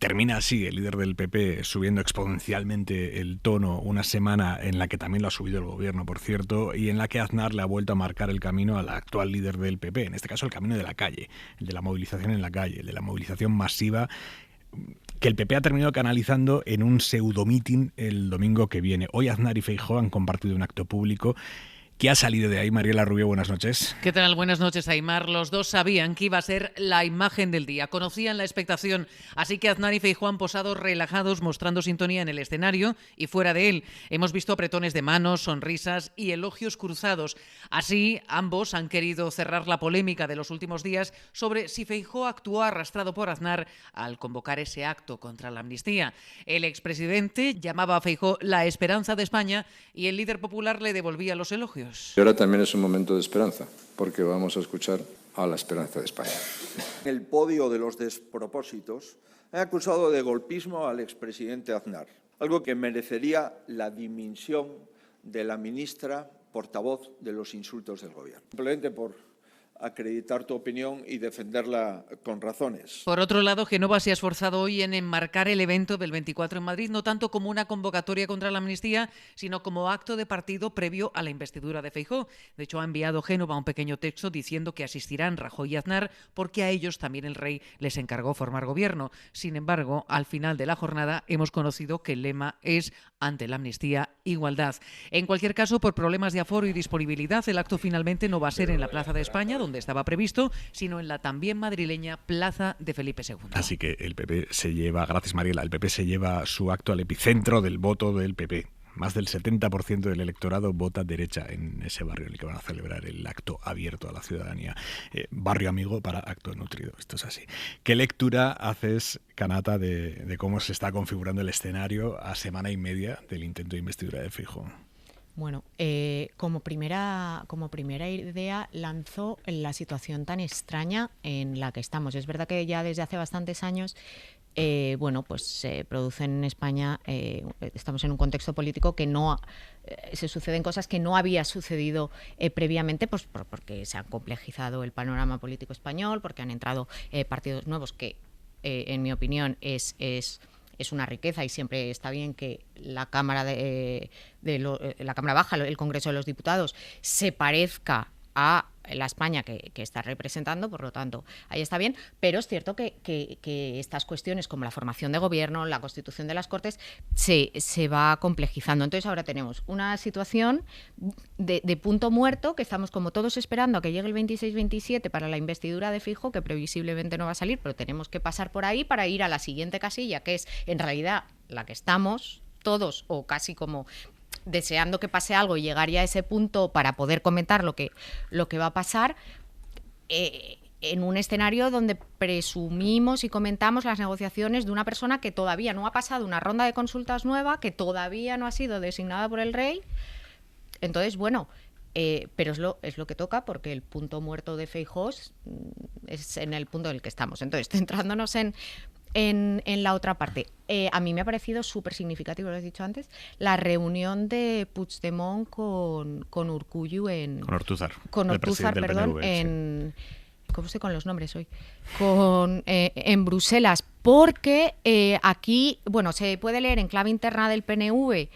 Termina así el líder del PP subiendo exponencialmente el tono una semana en la que también lo ha subido el gobierno, por cierto, y en la que Aznar le ha vuelto a marcar el camino al actual líder del PP, en este caso el camino de la calle, el de la movilización en la calle, el de la movilización masiva, que el PP ha terminado canalizando en un pseudo-meeting el domingo que viene. Hoy Aznar y Feijóo han compartido un acto público. ¿Qué ha salido de ahí? Mariela Rubio, buenas noches. ¿Qué tal? Buenas noches, Aimar. Los dos sabían que iba a ser la imagen del día. Conocían la expectación, así que Aznar y Feijóo han posado relajados, mostrando sintonía en el escenario y fuera de él. Hemos visto apretones de manos, sonrisas y elogios cruzados. Así, ambos han querido cerrar la polémica de los últimos días sobre si Feijóo actuó arrastrado por Aznar al convocar ese acto contra la amnistía. El expresidente llamaba a Feijóo la esperanza de España y el líder popular le devolvía los elogios. Y ahora también es un momento de esperanza, porque vamos a escuchar a la esperanza de España. En el podio de los despropósitos, he acusado de golpismo al expresidente Aznar, algo que merecería la dimisión de la ministra portavoz de los insultos del gobierno. Simplemente por acreditar tu opinión y defenderla con razones. Por otro lado, Génova se ha esforzado hoy en enmarcar el evento del 24 en Madrid no tanto como una convocatoria contra la amnistía, sino como acto de partido previo a la investidura de Feijóo. De hecho, ha enviado Génova un pequeño texto diciendo que asistirán Rajoy y Aznar porque a ellos también el rey les encargó formar gobierno. Sin embargo, al final de la jornada hemos conocido que el lema es ante la amnistía, igualdad. En cualquier caso, por problemas de aforo y disponibilidad, el acto finalmente no va a ser en la Plaza de España, donde estaba previsto, sino en la también madrileña Plaza de Felipe II. Así que el PP se lleva, gracias Mariela, el PP se lleva su acto al epicentro del voto del PP. Más del 70% del electorado vota derecha en ese barrio en el que van a celebrar el acto abierto a la ciudadanía. Barrio amigo para acto nutrido, esto es así. ¿Qué lectura haces, Kanata, de cómo se está configurando el escenario a semana y media del intento de investidura de Feijóo? Bueno, como primera idea lanzó la situación tan extraña en la que estamos. Es verdad que ya desde hace bastantes años se producen en España, estamos en un contexto político que se suceden cosas que no había sucedido previamente, pues porque se ha complejizado el panorama político español, porque han entrado partidos nuevos que, en mi opinión, es una riqueza y siempre está bien que la Cámara la Cámara Baja, el Congreso de los Diputados, se parezca a la España que está representando, por lo tanto, ahí está bien, pero es cierto que estas cuestiones como la formación de gobierno, la constitución de las Cortes, se va complejizando. Entonces ahora tenemos una situación de punto muerto, que estamos como todos esperando a que llegue el 26-27 para la investidura de Feijóo, que previsiblemente no va a salir, pero tenemos que pasar por ahí para ir a la siguiente casilla, que es en realidad la que estamos todos, o casi como deseando que pase algo y llegar ya a ese punto para poder comentar lo que va a pasar, en un escenario donde presumimos y comentamos las negociaciones de una persona que todavía no ha pasado una ronda de consultas nueva, que todavía no ha sido designada por el rey. Entonces, bueno, pero es lo que toca, porque el punto muerto de Feijóo es en el punto en el que estamos. Entonces, centrándonos en en la otra parte. A mí me ha parecido súper significativo, lo has dicho antes, la reunión de Puigdemont con Urkullu con Ortúzar. Con Ortúzar, perdón, PNV, en... ¿Cómo estoy con los nombres hoy? En Bruselas, porque aquí, bueno, se puede leer en clave interna del PNV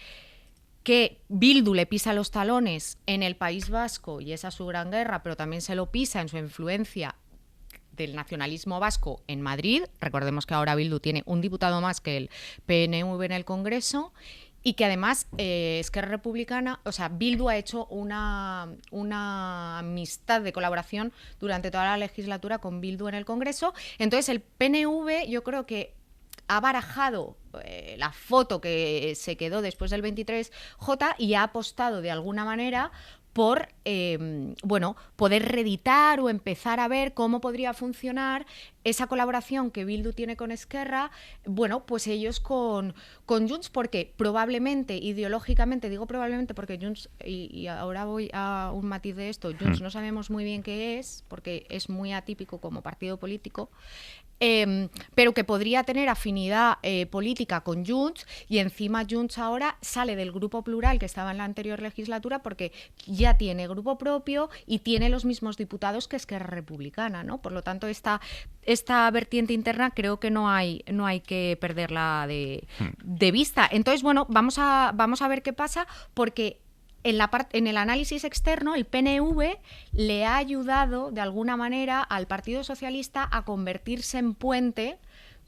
que Bildu le pisa los talones en el País Vasco, y esa es su gran guerra, pero también se lo pisa en su influencia del nacionalismo vasco en Madrid. Recordemos que ahora Bildu tiene un diputado más que el PNV en el Congreso, y que además Esquerra Republicana, o sea, Bildu ha hecho una amistad de colaboración durante toda la legislatura con Bildu en el Congreso. Entonces el PNV, yo creo que ha barajado la foto que se quedó después del 23J y ha apostado de alguna manera por poder reeditar o empezar a ver cómo podría funcionar esa colaboración que Bildu tiene con Esquerra, pues ellos con Junts, porque probablemente, ideológicamente, digo probablemente porque Junts, y ahora voy a un matiz de esto, Junts no sabemos muy bien qué es, porque es muy atípico como partido político, pero que podría tener afinidad política con Junts, y encima Junts ahora sale del grupo plural que estaba en la anterior legislatura, porque ya tiene grupo propio y tiene los mismos diputados que Esquerra Republicana, ¿no? Por lo tanto, esta vertiente interna creo que no hay que perderla de vista. Entonces, vamos a ver qué pasa, porque en el análisis externo, el PNV le ha ayudado de alguna manera al Partido Socialista a convertirse en puente,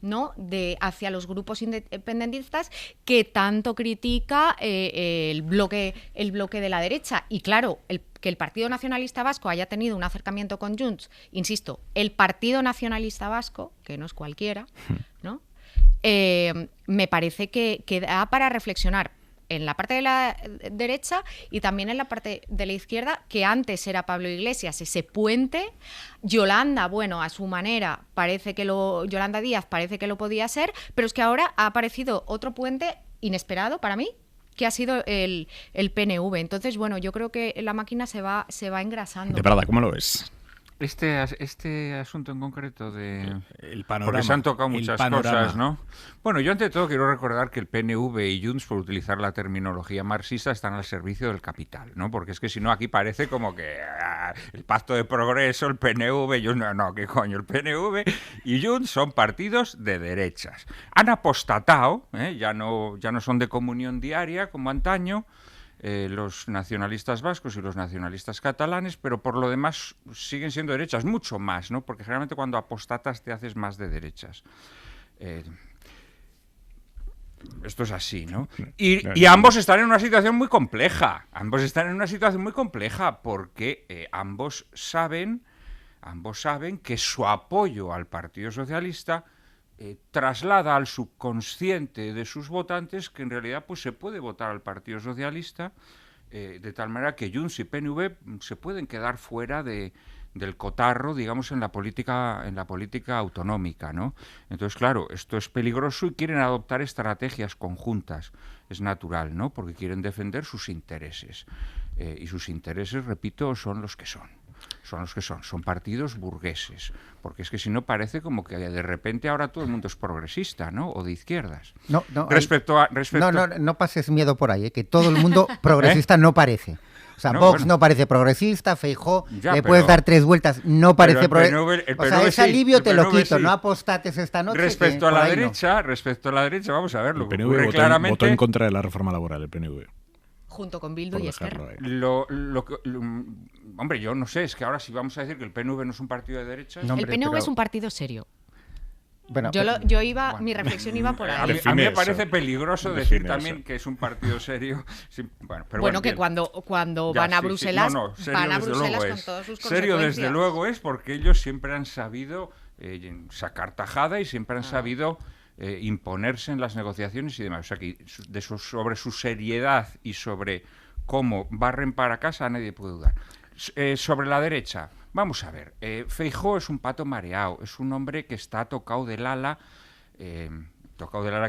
¿no?, hacia los grupos independentistas que tanto critica el bloque de la derecha. Y claro, que el Partido Nacionalista Vasco haya tenido un acercamiento con Junts, insisto, el Partido Nacionalista Vasco, que no es cualquiera, ¿no?, me parece que da para reflexionar en la parte de la derecha y también en la parte de la izquierda, que antes era Pablo Iglesias, ese puente. Yolanda, a su manera, Yolanda Díaz parece que lo podía ser, pero es que ahora ha aparecido otro puente inesperado para mí, que ha sido el PNV. Entonces, yo creo que la máquina se va engrasando. De verdad, ¿cómo lo ves? Este asunto en concreto el panorama, porque se han tocado muchas cosas, ¿no? Bueno, yo ante todo quiero recordar que el PNV y Junts, por utilizar la terminología marxista, están al servicio del capital, ¿no? Porque es que si no aquí parece como que el Pacto de Progreso, el PNV, ¿qué coño? El PNV y Junts son partidos de derechas. Han apostatado, ya no son de comunión diaria como antaño, los nacionalistas vascos y los nacionalistas catalanes, pero por lo demás siguen siendo derechas, mucho más, ¿no? Porque generalmente cuando apostatas te haces más de derechas. Esto es así, ¿no? Y ambos están en una situación muy compleja. Porque ambos saben que su apoyo al Partido Socialista traslada al subconsciente de sus votantes que en realidad se puede votar al Partido Socialista, de tal manera que Junts y PNV se pueden quedar fuera del cotarro, digamos, en la política autonómica, ¿no? Entonces, claro, esto es peligroso y quieren adoptar estrategias conjuntas. Es natural, ¿no? Porque quieren defender sus intereses. Y sus intereses, repito, son los que son. Son partidos burgueses, porque es que si no parece como que de repente ahora todo el mundo es progresista, ¿no? O de izquierdas. No pases miedo por ahí, que todo el mundo progresista no parece. O sea, Vox no parece progresista, Feijóo puedes dar 3 vueltas, no parece progresista. O sea, ese alivio te lo quito, no apostates esta noche. Respecto a la derecha, vamos a verlo. El PNV votó en contra de la reforma laboral, el PNV. Junto con Bildu y Esquerra. Hombre, yo no sé, es que ahora si vamos a decir que el PNV no es un partido de derechas... El PNV es un partido serio. Mi reflexión iba por ahí. A mí me parece peligroso decir también que es un partido serio. Que cuando van a Bruselas, van a Bruselas con todas sus consecuencias. Serio desde luego es porque ellos siempre han sabido sacar tajada y siempre han sabido imponerse en las negociaciones y demás. O sea, que sobre su seriedad y sobre cómo barren para casa nadie puede dudar. Sobre la derecha, vamos a ver, Feijóo es un pato mareado, es un hombre que está tocado del ala, quiero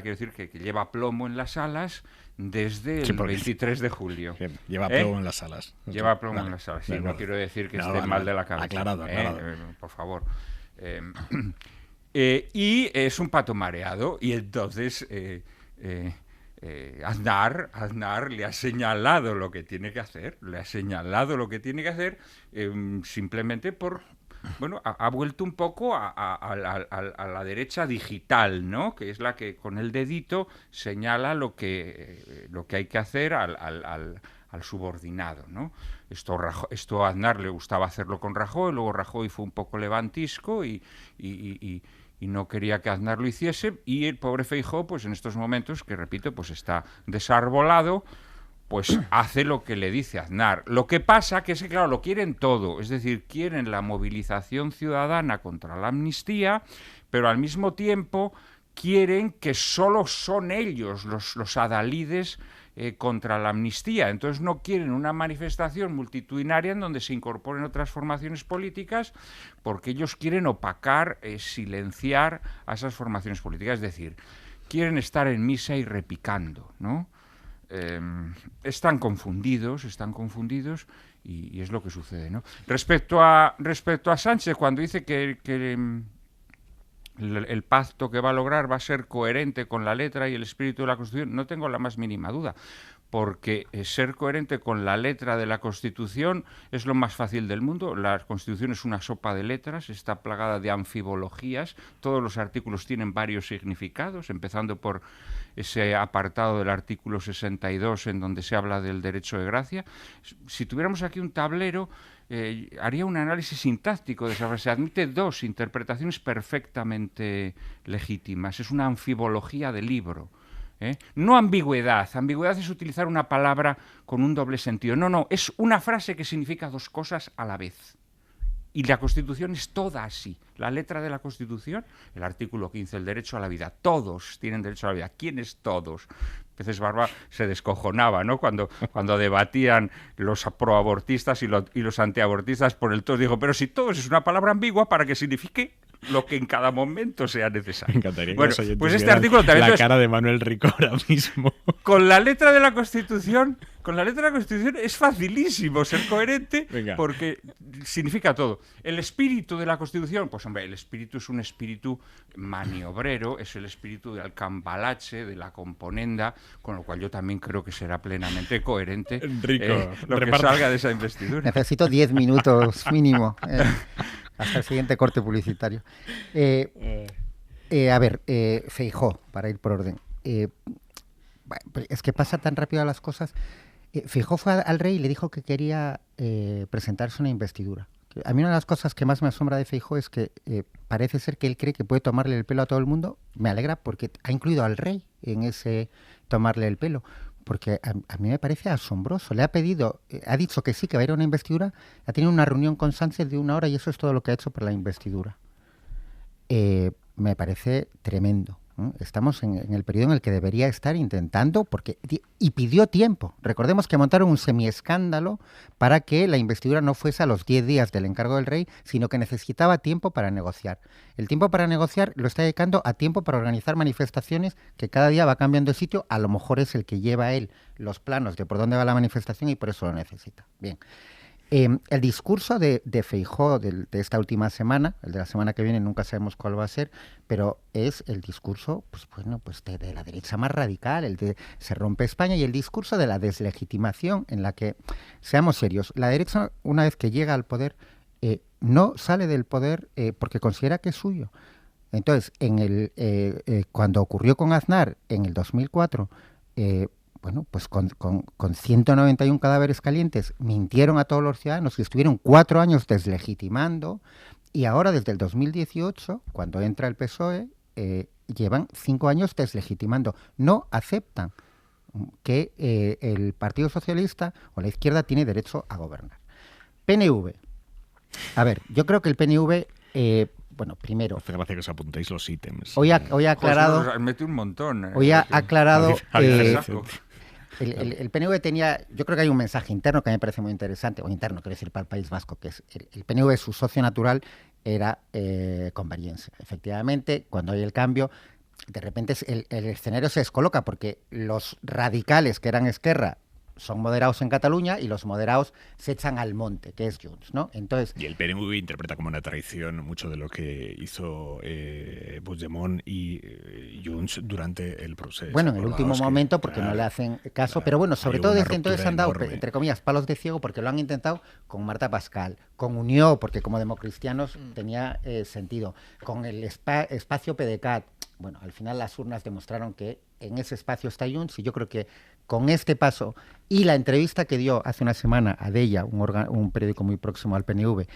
decir que lleva plomo en las alas desde el 23 de julio. Lleva plomo en las alas. Lleva plomo en las alas, sí, no quiero decir que esté mal de la cabeza. Aclarado. Por favor. Y es un pato mareado, y entonces Aznar le ha señalado lo que tiene que hacer, simplemente por... Bueno, ha vuelto un poco a la derecha digital, ¿no? Que es la que con el dedito señala lo que hay que hacer al subordinado, ¿no? Esto a Aznar le gustaba hacerlo con Rajoy, luego Rajoy fue un poco levantisco y no quería que Aznar lo hiciese, y el pobre Feijóo, pues en estos momentos, que repito, pues está desarbolado, pues hace lo que le dice Aznar. Lo que pasa que es que, claro, lo quieren todo, es decir, quieren la movilización ciudadana contra la amnistía, pero al mismo tiempo quieren que solo son ellos los adalides contra la amnistía. Entonces no quieren una manifestación multitudinaria en donde se incorporen otras formaciones políticas, porque ellos quieren opacar, silenciar a esas formaciones políticas. Es decir, quieren estar en misa y repicando, ¿no? Están confundidos y es lo que sucede, ¿no? Respecto a Sánchez, cuando dice que el pacto que va a lograr va a ser coherente con la letra y el espíritu de la Constitución, no tengo la más mínima duda, porque ser coherente con la letra de la Constitución es lo más fácil del mundo. La Constitución es una sopa de letras, está plagada de anfibologías, todos los artículos tienen varios significados, empezando por ese apartado del artículo 62 en donde se habla del derecho de gracia. Si tuviéramos aquí un tablero, haría un análisis sintáctico de esa frase. Admite dos interpretaciones perfectamente legítimas. Es una anfibología de libro. No ambigüedad. Ambigüedad es utilizar una palabra con un doble sentido. No, es una frase que significa dos cosas a la vez. Y la Constitución es toda así. La letra de la Constitución, el artículo 15, el derecho a la vida. Todos tienen derecho a la vida. ¿Quiénes todos? Peces Barba se descojonaba, ¿no? Cuando debatían los proabortistas y los antiabortistas por el todos. Dijo, pero si todos es una palabra ambigua para que signifique lo que en cada momento sea necesario. Me encantaría que bueno, los oyentes pues este vieran artículo también... la cara de Manuel Rico ahora mismo. Con la letra de la Constitución es facilísimo ser coherente. Venga. Porque significa todo. El espíritu de la Constitución, pues hombre, el espíritu es un espíritu maniobrero, es el espíritu del cambalache, de la componenda, con lo cual yo también creo que será plenamente coherente lo que salga de esa investidura. Necesito 10 minutos mínimo hasta el siguiente corte publicitario. A ver, Feijóo, para ir por orden. Es que pasa tan rápido las cosas. Feijóo fue al rey y le dijo que quería presentarse una investidura. A mí una de las cosas que más me asombra de Feijóo es que parece ser que él cree que puede tomarle el pelo a todo el mundo. Me alegra porque ha incluido al rey en ese tomarle el pelo. Porque a mí me parece asombroso. Le ha pedido, ha dicho que sí, que va a ir a una investidura, ha tenido una reunión con Sánchez de 1 hora y eso es todo lo que ha hecho por la investidura. Me parece tremendo. Estamos en el periodo en el que debería estar intentando, y pidió tiempo. Recordemos que montaron un semiescándalo para que la investidura no fuese a los 10 días del encargo del rey, sino que necesitaba tiempo para negociar. El tiempo para negociar lo está dedicando a tiempo para organizar manifestaciones que cada día va cambiando de sitio. A lo mejor es el que lleva a él los planos de por dónde va la manifestación y por eso lo necesita. Bien. El discurso de Feijóo de esta última semana, el de la semana que viene nunca sabemos cuál va a ser, pero es el discurso de la derecha más radical, el de se rompe España, y el discurso de la deslegitimación, en la que, seamos serios, la derecha una vez que llega al poder no sale del poder porque considera que es suyo. Entonces, cuando ocurrió con Aznar en el 2004, pues con 191 cadáveres calientes mintieron a todos los ciudadanos y estuvieron 4 años deslegitimando, y ahora desde el 2018, cuando entra el PSOE, llevan 5 años deslegitimando. No aceptan que el Partido Socialista o la izquierda tiene derecho a gobernar. PNV. A ver, yo creo que el PNV... primero... Hace gracia que os apuntéis los ítems. Hoy ha aclarado... Pues mete un montón. Hoy ha aclarado... El PNV tenía... Yo creo que hay un mensaje interno que a mí me parece muy interesante, o interno, quiero decir, para el País Vasco, que es el PNV, su socio natural era Convergencia. Efectivamente, cuando hay el cambio, de repente el escenario se descoloca, porque los radicales, que eran Esquerra, son moderados en Cataluña y los moderados se echan al monte, que es Junts, ¿no? Entonces, y el PNV interpreta como una traición mucho de lo que hizo Puigdemont y Junts durante el proceso. Bueno, en el último momento, porque no le hacen caso, pero bueno, sobre todo desde entonces han dado, entre comillas, palos de ciego, porque lo han intentado con Marta Pascal, con Unió, porque como democristianos tenía sentido, con el espacio PDeCAT. Bueno, al final las urnas demostraron que en ese espacio está Junts, y yo creo que con este paso y la entrevista que dio hace una semana a Deia, un periódico muy próximo al PNV,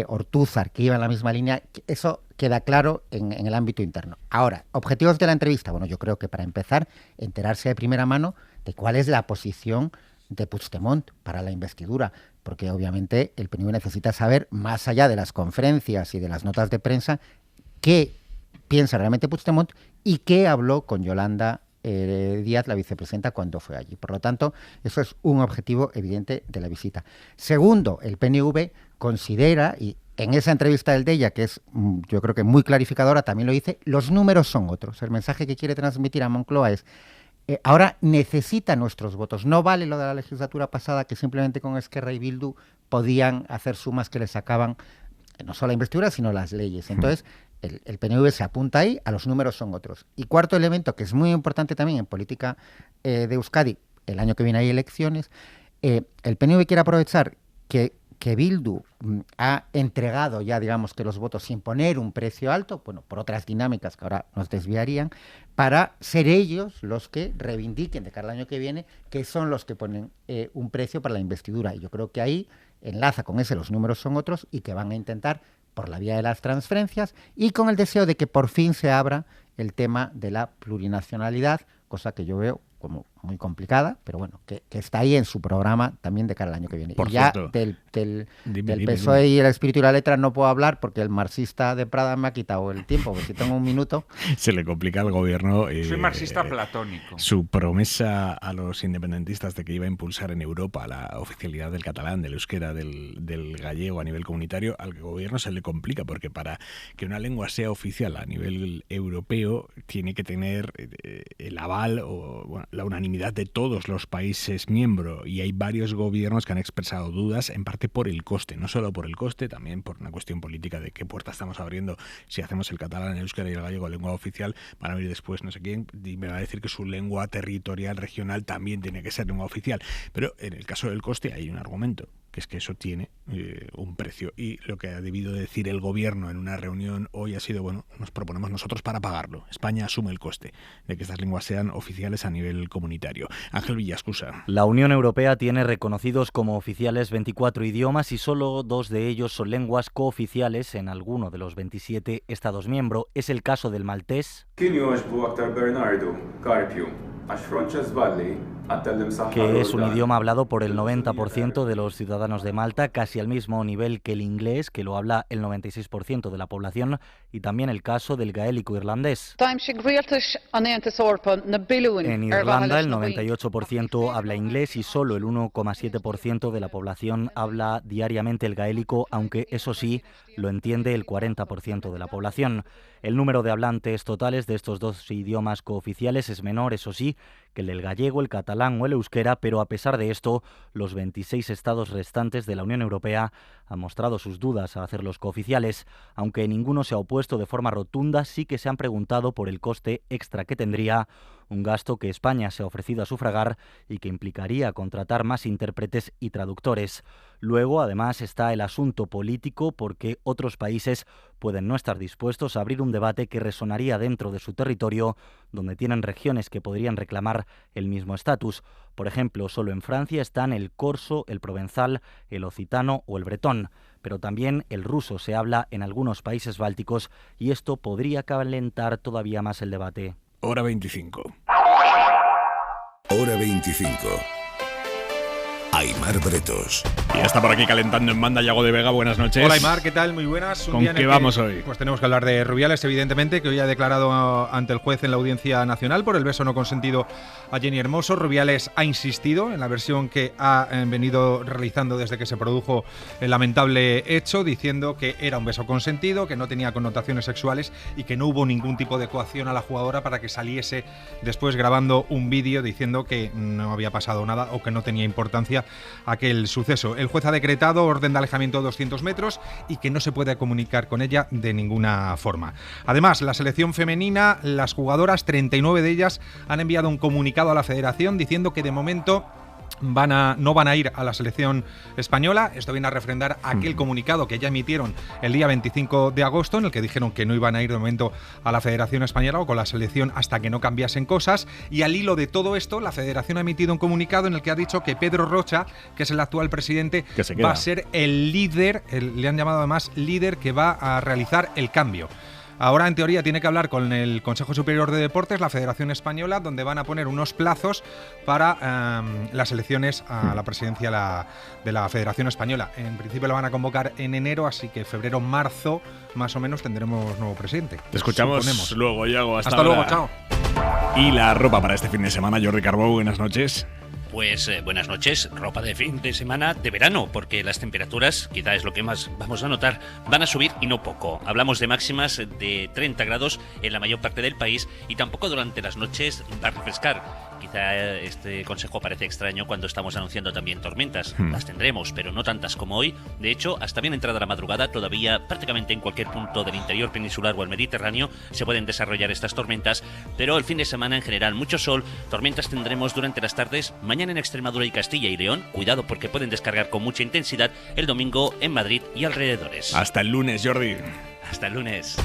Ortúzar, que iba en la misma línea, eso queda claro en el ámbito interno. Ahora, objetivos de la entrevista. Bueno, yo creo que para empezar, enterarse de primera mano de cuál es la posición de Puigdemont para la investidura, porque obviamente el PNV necesita saber, más allá de las conferencias y de las notas de prensa, qué piensa realmente Puigdemont y qué habló con Yolanda Díaz, la vicepresidenta, cuando fue allí. Por lo tanto, eso es un objetivo evidente de la visita. Segundo, el PNV considera, y en esa entrevista del Deia, que es yo creo que muy clarificadora, también lo dice, los números son otros. El mensaje que quiere transmitir a Moncloa es: ahora necesita nuestros votos. No vale lo de la legislatura pasada, que simplemente con Esquerra y Bildu podían hacer sumas que les sacaban no solo la investidura, sino las leyes. Entonces, el PNV se apunta ahí, a los números son otros. Y cuarto elemento, que es muy importante también en política de Euskadi, el año que viene hay elecciones, el PNV quiere aprovechar que Bildu ha entregado ya, digamos, que los votos sin poner un precio alto, bueno, por otras dinámicas que ahora nos desviarían, para ser ellos los que reivindiquen de cara al año que viene, que son los que ponen un precio para la investidura. Y yo creo que ahí enlaza con ese, los números son otros, y que van a intentar por la vía de las transferencias y con el deseo de que por fin se abra el tema de la plurinacionalidad, cosa que yo veo como muy complicada, pero bueno, que está ahí en su programa también de cara al año que viene. Por y ya cierto, del PSOE y el espíritu y la letra no puedo hablar porque el marxista de Prada me ha quitado el tiempo, porque si tengo un minuto... Se le complica al gobierno... Soy marxista platónico. Su promesa a los independentistas de que iba a impulsar en Europa la oficialidad del catalán, del euskera, del gallego a nivel comunitario, al gobierno se le complica, porque para que una lengua sea oficial a nivel europeo tiene que tener el aval o bueno, la unanimidad de todos los países miembros, y hay varios gobiernos que han expresado dudas, en parte por el coste, no solo por el coste, también por una cuestión política de qué puerta estamos abriendo si hacemos el catalán, el euskera y el gallego lengua oficial. Van a venir después no sé quién y me va a decir que su lengua territorial regional también tiene que ser lengua oficial, pero en el caso del coste hay un argumento, que es que eso tiene un precio, y lo que ha debido decir el gobierno en una reunión hoy ha sido, bueno, nos proponemos nosotros para pagarlo. España asume el coste de que estas lenguas sean oficiales a nivel comunitario. Ángel Villascusa. La Unión Europea tiene reconocidos como oficiales 24 idiomas y solo 2 de ellos son lenguas cooficiales en alguno de los 27 Estados miembros. Es el caso del maltés, que es un idioma hablado por el 90% de los ciudadanos de Malta, casi al mismo nivel que el inglés, que lo habla el 96% de la población, y también el caso del gaélico irlandés. En Irlanda, el 98% habla inglés y solo el 1,7% de la población habla diariamente el gaélico, aunque eso sí, lo entiende el 40% de la población. El número de hablantes totales de estos 2 idiomas cooficiales es menor, eso sí, que el del gallego, el catalán o el euskera, pero a pesar de esto, los 26 estados restantes de la Unión Europea han mostrado sus dudas a hacerlos cooficiales. Aunque ninguno se ha opuesto de forma rotunda, sí que se han preguntado por el coste extra que tendría, un gasto que España se ha ofrecido a sufragar y que implicaría contratar más intérpretes y traductores. Luego, además, está el asunto político, porque otros países pueden no estar dispuestos a abrir un debate que resonaría dentro de su territorio, donde tienen regiones que podrían reclamar el mismo estatus. Por ejemplo, solo en Francia están el corso, el provenzal, el occitano o el bretón, pero también el ruso se habla en algunos países bálticos y esto podría calentar todavía más el debate. Hora 25. Hora 25. Aimar Bretos. Y está por aquí calentando en banda Yago de Vega. Buenas noches. Hola Aimar, ¿qué tal? Muy buenas. ¿Con qué vamos hoy? Pues tenemos que hablar de Rubiales, evidentemente, que hoy ha declarado ante el juez en la Audiencia Nacional por el beso no consentido a Jenny Hermoso. Rubiales ha insistido en la versión que ha venido realizando desde que se produjo el lamentable hecho, diciendo que era un beso consentido, que no tenía connotaciones sexuales y que no hubo ningún tipo de coacción a la jugadora para que saliese después grabando un vídeo diciendo que no había pasado nada o que no tenía importancia aquel suceso. El juez ha decretado orden de alejamiento de 200 metros y que no se puede comunicar con ella de ninguna forma. Además, la selección femenina, las jugadoras, 39 de ellas, han enviado un comunicado a la Federación diciendo que de momento no van a ir a la selección española. Esto viene a refrendar aquel comunicado que ya emitieron el día 25 de agosto, en el que dijeron que no iban a ir de momento a la Federación Española o con la selección hasta que no cambiasen cosas. Y al hilo de todo esto, la Federación ha emitido un comunicado en el que ha dicho que Pedro Rocha, que es el actual presidente, va a ser el líder, le han llamado además líder, que va a realizar el cambio. Ahora, en teoría, tiene que hablar con el Consejo Superior de Deportes, la Federación Española, donde van a poner unos plazos para las elecciones a la presidencia de la Federación Española. En principio la van a convocar en enero, así que febrero, marzo, más o menos, tendremos nuevo presidente. Te escuchamos luego, Yago. Hasta luego, chao. Y la ropa para este fin de semana, Jordi Carbó, buenas noches. Pues buenas noches, ropa de fin de semana de verano, porque las temperaturas, quizá es lo que más vamos a notar, van a subir y no poco. Hablamos de máximas de 30 grados en la mayor parte del país y tampoco durante las noches va a refrescar. Quizá este consejo parece extraño cuando estamos anunciando también tormentas. Las tendremos, pero no tantas como hoy. De hecho, hasta bien entrada la madrugada, todavía prácticamente en cualquier punto del interior peninsular o el Mediterráneo se pueden desarrollar estas tormentas, pero el fin de semana en general mucho sol, tormentas tendremos durante las tardes, mañana en Extremadura y Castilla y León, cuidado porque pueden descargar con mucha intensidad, el domingo en Madrid y alrededores. Hasta el lunes, Jordi. Hasta el lunes.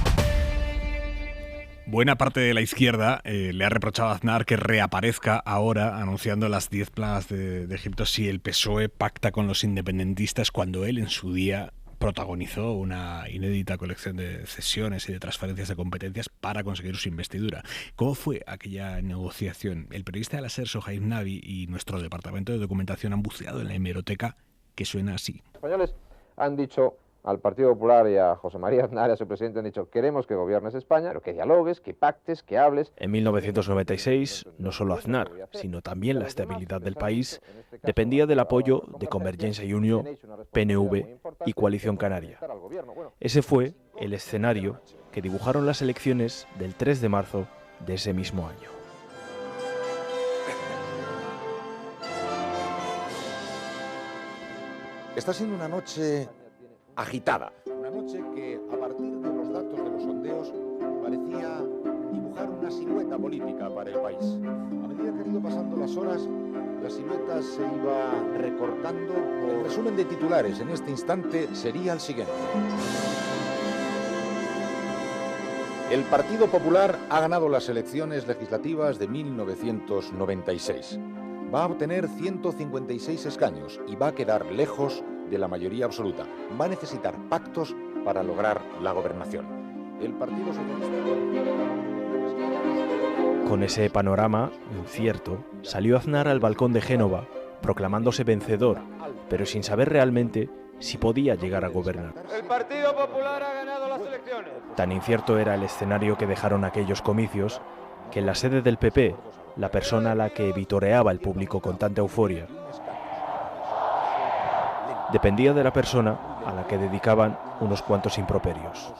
Buena parte de la izquierda le ha reprochado a Aznar que reaparezca ahora anunciando las 10 plagas de Egipto si el PSOE pacta con los independentistas, cuando él en su día protagonizó una inédita colección de cesiones y de transferencias de competencias para conseguir su investidura. ¿Cómo fue aquella negociación? El periodista de la SER, Sohaib Navi, y nuestro departamento de documentación han buceado en la hemeroteca que suena así. Los españoles han dicho al Partido Popular y a José María Aznar y a su presidente, han dicho: queremos que gobiernes España, pero que dialogues, que pactes, que hables. En 1996, no solo Aznar, sino también la estabilidad del país dependía del apoyo de Convergencia y Unió, PNV y Coalición Canaria. Ese fue el escenario que dibujaron las elecciones del 3 de marzo de ese mismo año. Está siendo una noche agitada. Una noche que, a partir de los datos de los sondeos, parecía dibujar una silueta política para el país. A medida que han ido pasando las horas, la silueta se iba recortando. El resumen de titulares en este instante sería el siguiente. El Partido Popular ha ganado las elecciones legislativas de 1996. Va a obtener 156 escaños y va a quedar lejos de la mayoría absoluta. Va a necesitar pactos para lograr la gobernación. El Partido Socialista... Con ese panorama incierto, salió Aznar al balcón de Génova, proclamándose vencedor, pero sin saber realmente si podía llegar a gobernar. El Partido Popular ha ganado las elecciones. Tan incierto era el escenario que dejaron aquellos comicios, que en la sede del PP, la persona a la que vitoreaba el público con tanta euforia dependía de la persona a la que dedicaban unos cuantos improperios.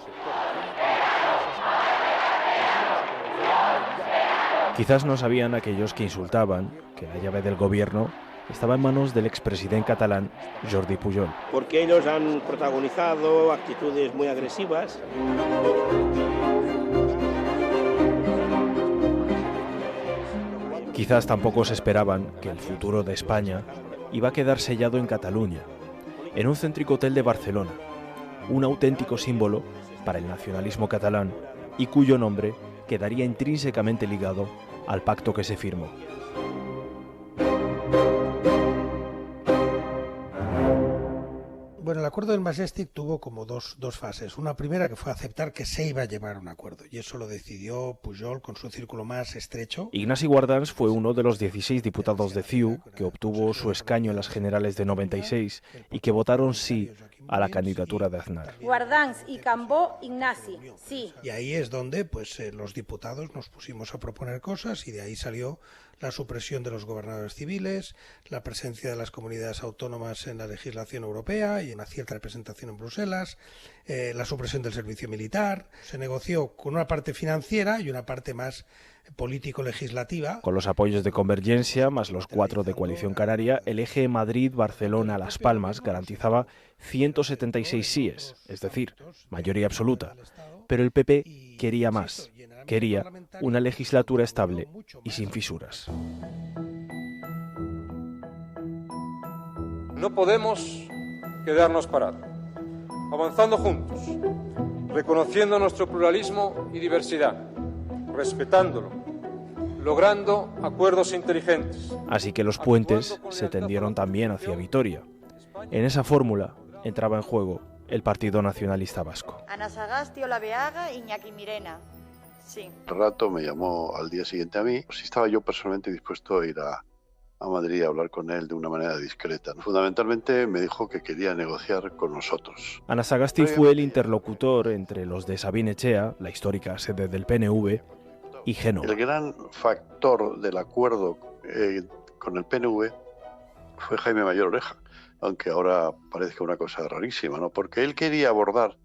Quizás no sabían aquellos que insultaban que la llave del gobierno estaba en manos del expresidente catalán Jordi Pujol. Porque ellos han protagonizado actitudes muy agresivas. Quizás tampoco se esperaban que el futuro de España iba a quedar sellado en Cataluña, en un céntrico hotel de Barcelona, un auténtico símbolo para el nacionalismo catalán y cuyo nombre quedaría intrínsecamente ligado al pacto que se firmó. Bueno, el acuerdo del Majestic tuvo como dos fases. Una primera que fue aceptar que se iba a llevar a un acuerdo, y eso lo decidió Pujol con su círculo más estrecho. Ignasi Guardans fue uno de los 16 diputados de CiU que obtuvo su escaño en las generales de 96 y que votaron sí a la candidatura de Aznar. Guardans y Cambó, Ignasi, sí. Y ahí es donde los diputados nos pusimos a proponer cosas, y de ahí salió la supresión de los gobernadores civiles, la presencia de las comunidades autónomas en la legislación europea y una cierta representación en Bruselas, la supresión del servicio militar. Se negoció con una parte financiera y una parte más político-legislativa. Con los apoyos de Convergencia, más los 4 de Coalición Canaria, el eje Madrid-Barcelona-Las Palmas garantizaba 176 síes, es decir, mayoría absoluta. Pero el PP quería más. Quería una legislatura estable y sin fisuras. No podemos quedarnos parados. Avanzando juntos, reconociendo nuestro pluralismo y diversidad, respetándolo, logrando acuerdos inteligentes. Así que los puentes se tendieron también hacia Vitoria. En esa fórmula entraba en juego el Partido Nacionalista Vasco. Ana Sagasti, Olaveaga, Iñaki Mirena. Sí. Un rato me llamó al día siguiente a mí, si estaba yo personalmente dispuesto a ir a Madrid a hablar con él de una manera discreta. Fundamentalmente me dijo que quería negociar con nosotros. Ana Sagasti fue el interlocutor entre los de Sabin Echea, la histórica sede del PNV, y Génova. El gran factor del acuerdo con el PNV fue Jaime Mayor Oreja, aunque ahora parezca una cosa rarísima, ¿no? Porque él quería abordar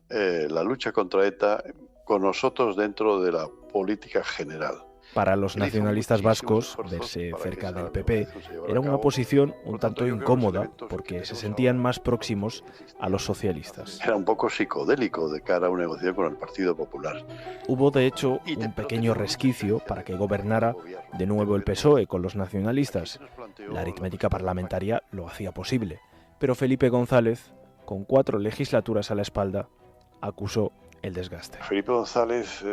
la lucha contra ETA con nosotros dentro de la política general. Para los nacionalistas vascos, verse cerca del PP era una posición un tanto incómoda porque se sentían más próximos a los socialistas. Era un poco psicodélico de cara a una negociación con el Partido Popular. Hubo, de hecho, un pequeño resquicio para que gobernara de nuevo el PSOE con los nacionalistas. La aritmética parlamentaria lo hacía posible, pero Felipe González, con 4 legislaturas a la espalda, acusó el desgaste. Felipe González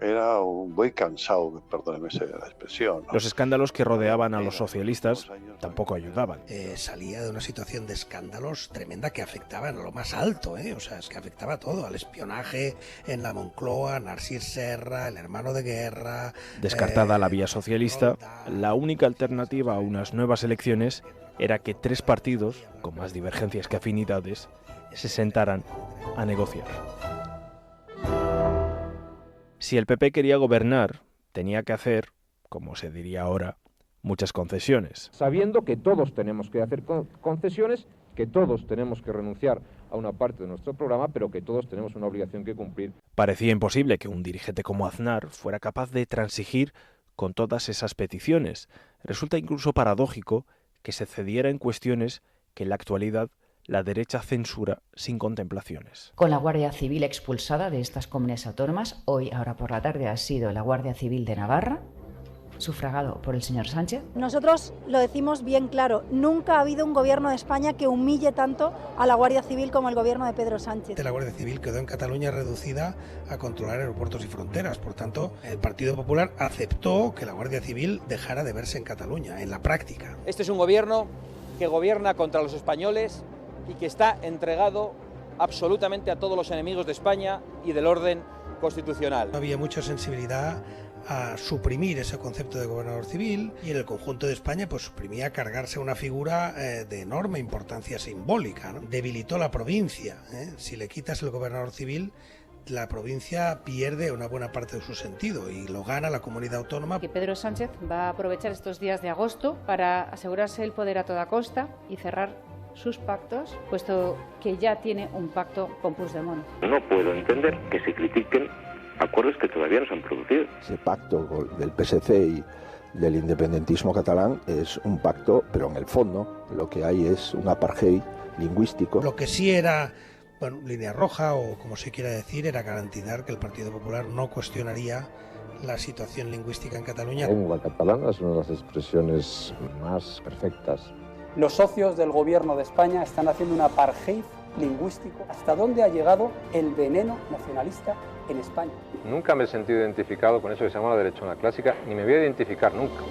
era un buey cansado, perdóneme la expresión, ¿no? Los escándalos que rodeaban a los socialistas tampoco ayudaban. Salía de una situación de escándalos tremenda que afectaban a lo más alto, o sea, es que afectaba a todo, al espionaje en la Moncloa, Narcís Serra, el hermano de Guerra. Descartada la vía socialista, la única alternativa a unas nuevas elecciones era que 3 partidos, con más divergencias que afinidades, se sentaran a negociar. Si el PP quería gobernar, tenía que hacer, como se diría ahora, muchas concesiones. Sabiendo que todos tenemos que hacer concesiones, que todos tenemos que renunciar a una parte de nuestro programa, pero que todos tenemos una obligación que cumplir. Parecía imposible que un dirigente como Aznar fuera capaz de transigir con todas esas peticiones. Resulta incluso paradójico que se cediera en cuestiones que en la actualidad la derecha censura sin contemplaciones. Con la Guardia Civil expulsada de estas comunidades autónomas, hoy, ahora por la tarde, ha sido la Guardia Civil de Navarra, sufragado por el señor Sánchez. Nosotros lo decimos bien claro, nunca ha habido un gobierno de España que humille tanto a la Guardia Civil como el gobierno de Pedro Sánchez. La Guardia Civil quedó en Cataluña reducida a controlar aeropuertos y fronteras, por tanto, el Partido Popular aceptó que la Guardia Civil dejara de verse en Cataluña, en la práctica. Este es un gobierno que gobierna contra los españoles y que está entregado absolutamente a todos los enemigos de España y del orden constitucional. Había mucha sensibilidad a suprimir ese concepto de gobernador civil, y en el conjunto de España pues suprimía cargarse una figura de enorme importancia simbólica, ¿no? Debilitó la provincia, Si le quitas el gobernador civil, la provincia pierde una buena parte de su sentido y lo gana la comunidad autónoma. Que Pedro Sánchez va a aprovechar estos días de agosto para asegurarse el poder a toda costa y cerrar sus pactos, puesto que ya tiene un pacto con Puigdemont. No puedo entender que se critiquen acuerdos que todavía no se han producido. Ese pacto del PSC y del independentismo catalán es un pacto, pero en el fondo lo que hay es un apartheid lingüístico. Lo que sí era, línea roja o como se quiera decir, era garantizar que el Partido Popular no cuestionaría la situación lingüística en Cataluña. La lengua catalana es una de las expresiones más perfectas. Los socios del gobierno de España están haciendo un apartheid lingüístico. ¿Hasta dónde ha llegado el veneno nacionalista en España? Nunca me he sentido identificado con eso que se llama la derechona clásica, ni me voy a identificar nunca.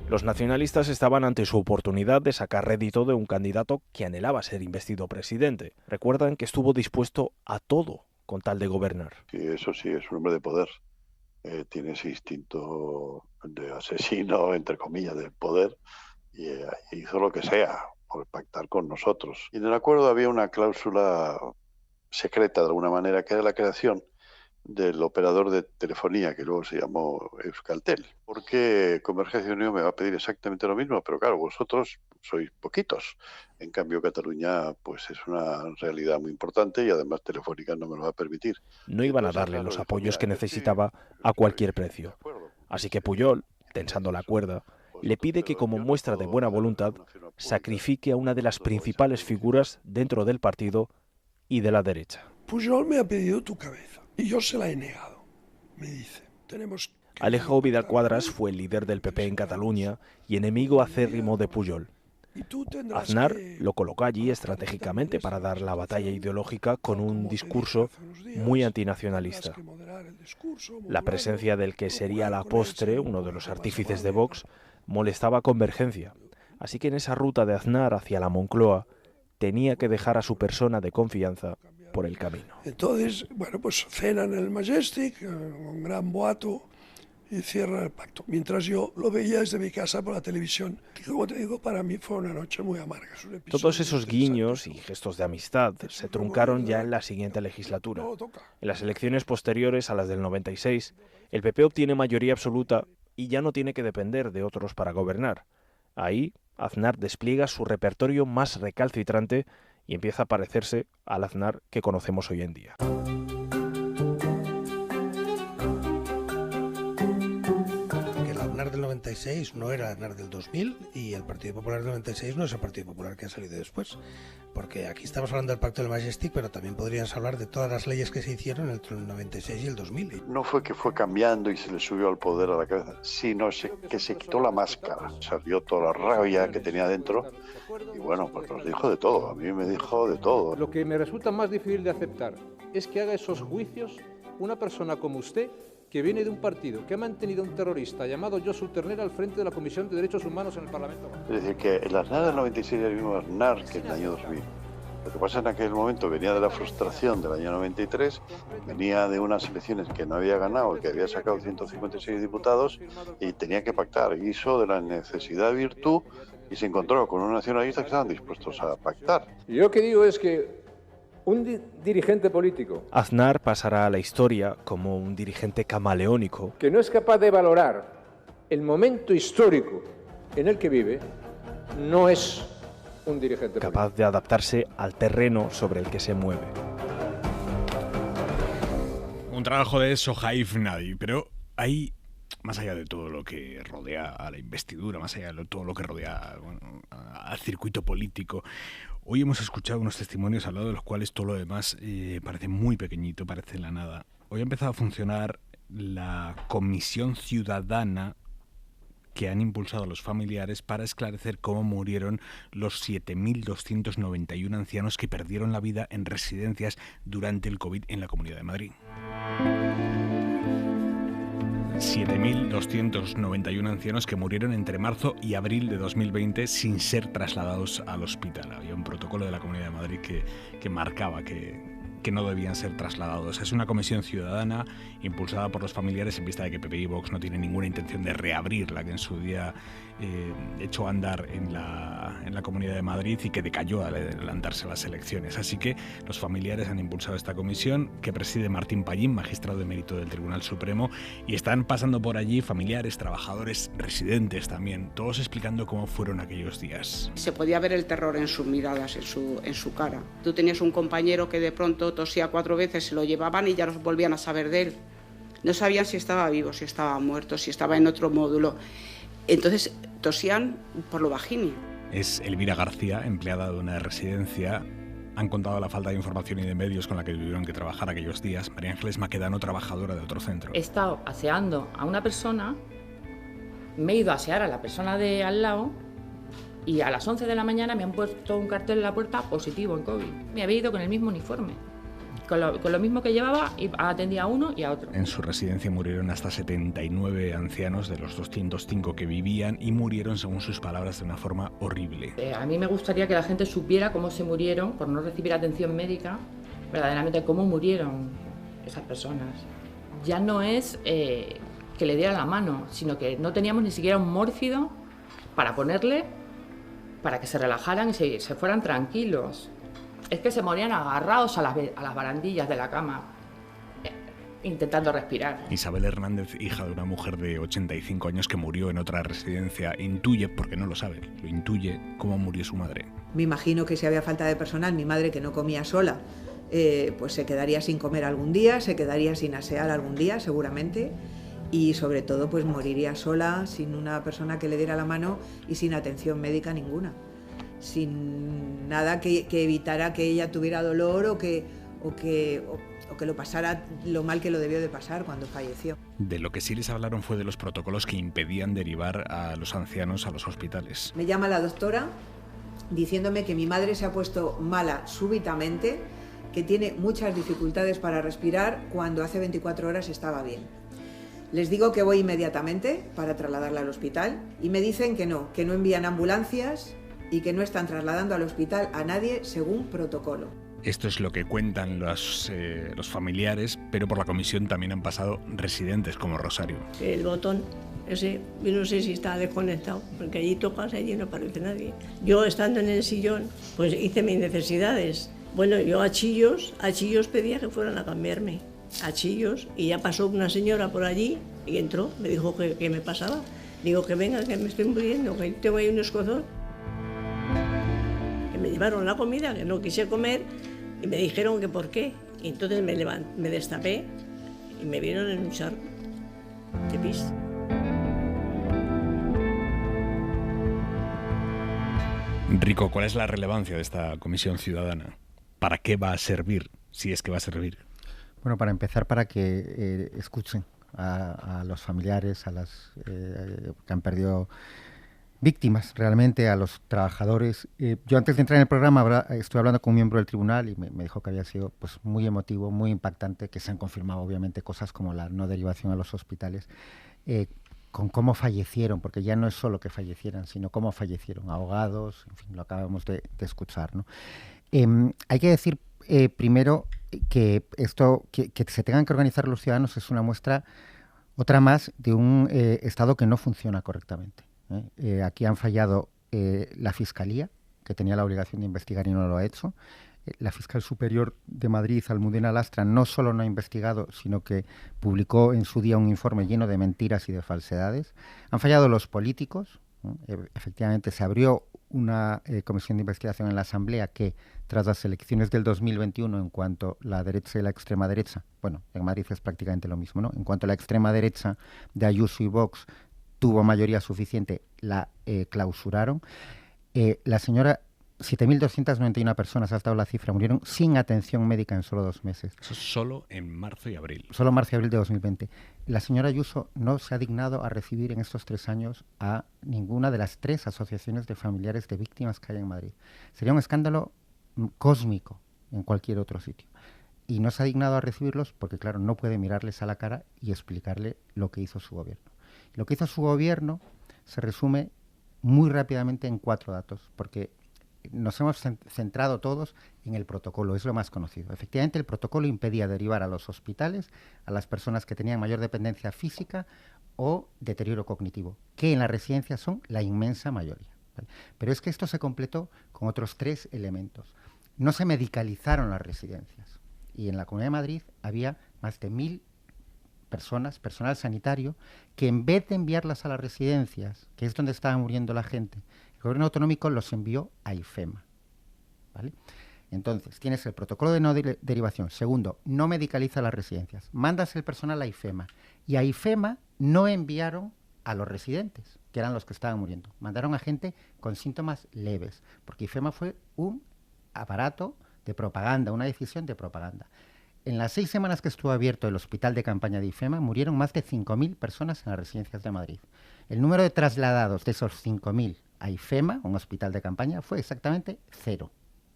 Los nacionalistas estaban ante su oportunidad de sacar rédito de un candidato que anhelaba ser investido presidente. Recuerdan que estuvo dispuesto a todo con tal de gobernar. Sí, eso sí, es un hombre de poder. Tiene ese instinto de asesino, entre comillas, del poder, y hizo lo que sea por pactar con nosotros. Y en el acuerdo había una cláusula secreta, de alguna manera, que era la creación del operador de telefonía, que luego se llamó Euskaltel, porque Convergencia y Unió me va a pedir exactamente lo mismo, pero claro, vosotros sois poquitos. En cambio, Cataluña pues es una realidad muy importante y además Telefónica no me lo va a permitir. No iban a darle los apoyos que necesitaba a cualquier precio. Así que Pujol, tensando la cuerda, le pide que como muestra de buena voluntad sacrifique a una de las principales figuras dentro del partido y de la derecha. Pujol me ha pedido tu cabeza y yo se la he negado. Me dice, tenemos... Alejo Vidal Quadras fue el líder del PP en Cataluña y enemigo acérrimo de Pujol. Aznar lo colocó allí estratégicamente para dar la batalla ideológica con un discurso muy antinacionalista. La presencia del que sería a la postre uno de los artífices de Vox molestaba a Convergencia, así que en esa ruta de Aznar hacia la Moncloa tenía que dejar a su persona de confianza por el camino. Entonces, bueno, pues cenan en el Majestic, un gran boato, y cierran el pacto. Mientras yo lo veía desde mi casa por la televisión, que como te digo, para mí fue una noche muy amarga. Todos esos guiños y gestos de amistad se truncaron ya en la siguiente legislatura. En las elecciones posteriores a las del 96, el PP obtiene mayoría absoluta y ya no tiene que depender de otros para gobernar. Ahí, Aznar despliega su repertorio más recalcitrante y empieza a parecerse al Aznar que conocemos hoy en día. Aznar del 96 no era Aznar del 2000 y el Partido Popular del 96 no es el Partido Popular que ha salido después, porque aquí estamos hablando del Pacto del Majestic, pero también podríamos hablar de todas las leyes que se hicieron entre el 96 y el 2000. No fue que fue cambiando y se le subió al poder a la cabeza, sino que se quitó la máscara, salió toda la rabia que tenía dentro y bueno, pues nos dijo de todo, a mí me dijo de todo. Lo que me resulta más difícil de aceptar es que haga esos juicios una persona como usted, que viene de un partido que ha mantenido a un terrorista llamado Josu Ternera al frente de la Comisión de Derechos Humanos en el Parlamento. Es decir, que el Aznar del 96 era el mismo Aznar que en el año 2000. Lo que pasa en aquel momento venía de la frustración del año 93, venía de unas elecciones que no había ganado, que había sacado 156 diputados y tenía que pactar. Hizo de la necesidad virtud y se encontró con unos nacionalistas que estaban dispuestos a pactar. Y yo lo que digo es que un dirigente político Aznar pasará a la historia como un dirigente camaleónico que no es capaz de valorar el momento histórico en el que vive, no es un dirigente capaz político. De adaptarse al terreno sobre el que se mueve. Un trabajo de Sohaib Nadi, pero hay, más allá de todo lo que rodea a la investidura, más allá de todo lo que rodea al circuito político, hoy hemos escuchado unos testimonios al lado de los cuales todo lo demás parece muy pequeñito, parece la nada. Hoy ha empezado a funcionar la comisión ciudadana que han impulsado los familiares para esclarecer cómo murieron los 7.291 ancianos que perdieron la vida en residencias durante el COVID en la Comunidad de Madrid. 7.291 ancianos que murieron entre marzo y abril de 2020 sin ser trasladados al hospital. Había un protocolo de la Comunidad de Madrid que marcaba que no debían ser trasladados. Es una comisión ciudadana impulsada por los familiares en vista de que PP y Vox no tienen ninguna intención de reabrir la que en su día echó a andar en la Comunidad de Madrid y que decayó al adelantarse las elecciones. Así que los familiares han impulsado esta comisión que preside Martín Pallín, magistrado de mérito del Tribunal Supremo, y están pasando por allí familiares, trabajadores, residentes también, todos explicando cómo fueron aquellos días. Se podía ver el terror en sus miradas, en su cara. Tú tenías un compañero que de pronto tosía 4 veces, se lo llevaban y ya no volvían a saber de él. No sabían si estaba vivo, si estaba muerto, si estaba en otro módulo. Entonces tosían por lo bajini. Es Elvira García, empleada de una residencia. Han contado la falta de información y de medios con la que tuvieron que trabajar aquellos días. María Ángeles Maquedano, trabajadora de otro centro. He estado aseando a una persona, me he ido a asear a la persona de al lado y a las 11 de la mañana me han puesto un cartel en la puerta positivo en COVID. Me había ido con el mismo uniforme. con lo mismo que llevaba, y atendía a uno y a otro. En su residencia murieron hasta 79 ancianos de los 205 que vivían y murieron, según sus palabras, de una forma horrible. A mí me gustaría que la gente supiera cómo se murieron por no recibir atención médica, verdaderamente cómo murieron esas personas. Ya no es que le diera la mano, sino que no teníamos ni siquiera un mórfido para ponerle, para que se relajaran y se fueran tranquilos. Es que se morían agarrados a las barandillas de la cama, intentando respirar. Isabel Hernández, hija de una mujer de 85 años que murió en otra residencia, intuye, porque no lo sabe, lo intuye, cómo murió su madre. Me imagino que si había falta de personal, mi madre, que no comía sola, pues se quedaría sin comer algún día, se quedaría sin asear algún día, seguramente, y sobre todo pues moriría sola, sin una persona que le diera la mano y sin atención médica ninguna, sin nada que evitara que ella tuviera dolor o que lo pasara lo mal que lo debió de pasar cuando falleció. De lo que sí les hablaron fue de los protocolos que impedían derivar a los ancianos a los hospitales. Me llama la doctora diciéndome que mi madre se ha puesto mala súbitamente, que tiene muchas dificultades para respirar cuando hace 24 horas estaba bien. Les digo que voy inmediatamente para trasladarla al hospital y me dicen que no envían ambulancias y que no están trasladando al hospital a nadie según protocolo. Esto es lo que cuentan los familiares, pero por la comisión también han pasado residentes como Rosario. El botón ese, yo no sé si está desconectado, porque allí tocas, allí no aparece nadie. Yo, estando en el sillón, pues hice mis necesidades. Bueno, yo a chillos pedía que fueran a cambiarme, a chillos, y ya pasó una señora por allí y entró, me dijo que me pasaba. Digo que venga, que me estoy muriendo, que tengo ahí un escozor. Que me llevaron la comida, que no quise comer, y me dijeron que por qué. Y entonces me destapé y me vieron en un charco de pis. Rico, ¿cuál es la relevancia de esta comisión ciudadana? ¿Para qué va a servir, si es que va a servir? Bueno, para empezar, para que escuchen a los familiares, a las que han perdido víctimas, realmente, a los trabajadores. Yo antes de entrar en el programa estuve hablando con un miembro del tribunal y me dijo que había sido pues muy emotivo, muy impactante, que se han confirmado obviamente cosas como la no derivación a los hospitales, con cómo fallecieron, porque ya no es solo que fallecieran, sino cómo fallecieron, ahogados, en fin, lo acabamos de escuchar, ¿no? Hay que decir primero que esto, que se tengan que organizar los ciudadanos es una muestra, otra más, de un Estado que no funciona correctamente. Aquí han fallado la Fiscalía, que tenía la obligación de investigar y no lo ha hecho. La fiscal superior de Madrid, Almudena Lastra, no solo no ha investigado, sino que publicó en su día un informe lleno de mentiras y de falsedades. Han fallado los políticos, ¿no? Efectivamente, se abrió una comisión de investigación en la Asamblea que, tras las elecciones del 2021, en cuanto la derecha y la extrema derecha, bueno, en Madrid es prácticamente lo mismo, ¿no? En cuanto la extrema derecha de Ayuso y Vox tuvo mayoría suficiente, la clausuraron. La señora, 7.291 personas, ha estado la cifra, murieron sin atención médica en solo 2 meses. Eso solo en marzo y abril. Solo marzo y abril de 2020. La señora Ayuso no se ha dignado a recibir en estos 3 años a ninguna de las 3 asociaciones de familiares de víctimas que hay en Madrid. Sería un escándalo cósmico en cualquier otro sitio. Y no se ha dignado a recibirlos porque, claro, no puede mirarles a la cara y explicarle lo que hizo su gobierno. Lo que hizo su gobierno se resume muy rápidamente en 4 datos, porque nos hemos centrado todos en el protocolo, es lo más conocido. Efectivamente, el protocolo impedía derivar a los hospitales a las personas que tenían mayor dependencia física o deterioro cognitivo, que en las residencias son la inmensa mayoría, ¿vale? Pero es que esto se completó con otros 3 elementos. No se medicalizaron las residencias y en la Comunidad de Madrid había más de 1.000 personas, personal sanitario, que en vez de enviarlas a las residencias, que es donde estaba muriendo la gente, el gobierno autonómico los envió a IFEMA, ¿vale? Entonces, tienes el protocolo de no derivación. Segundo, no medicaliza las residencias. Mandas el personal a IFEMA. Y a IFEMA no enviaron a los residentes, que eran los que estaban muriendo. Mandaron a gente con síntomas leves, porque IFEMA fue un aparato de propaganda, una decisión de propaganda. En las 6 semanas que estuvo abierto el hospital de campaña de IFEMA, murieron más de 5.000 personas en las residencias de Madrid. El número de trasladados de esos 5.000 a IFEMA, un hospital de campaña, fue exactamente 0.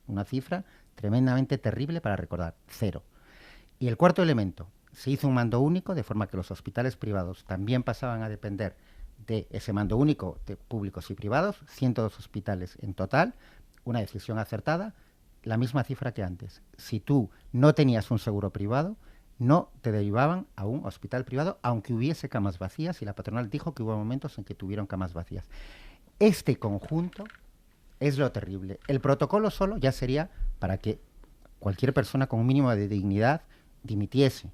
Una cifra tremendamente terrible para recordar, 0. Y el cuarto elemento, se hizo un mando único, de forma que los hospitales privados también pasaban a depender de ese mando único de públicos y privados, 102 hospitales en total, una decisión acertada, la misma cifra que antes. Si tú no tenías un seguro privado, no te derivaban a un hospital privado, aunque hubiese camas vacías, y la patronal dijo que hubo momentos en que tuvieron camas vacías. Este conjunto es lo terrible. El protocolo solo ya sería para que cualquier persona con un mínimo de dignidad dimitiese.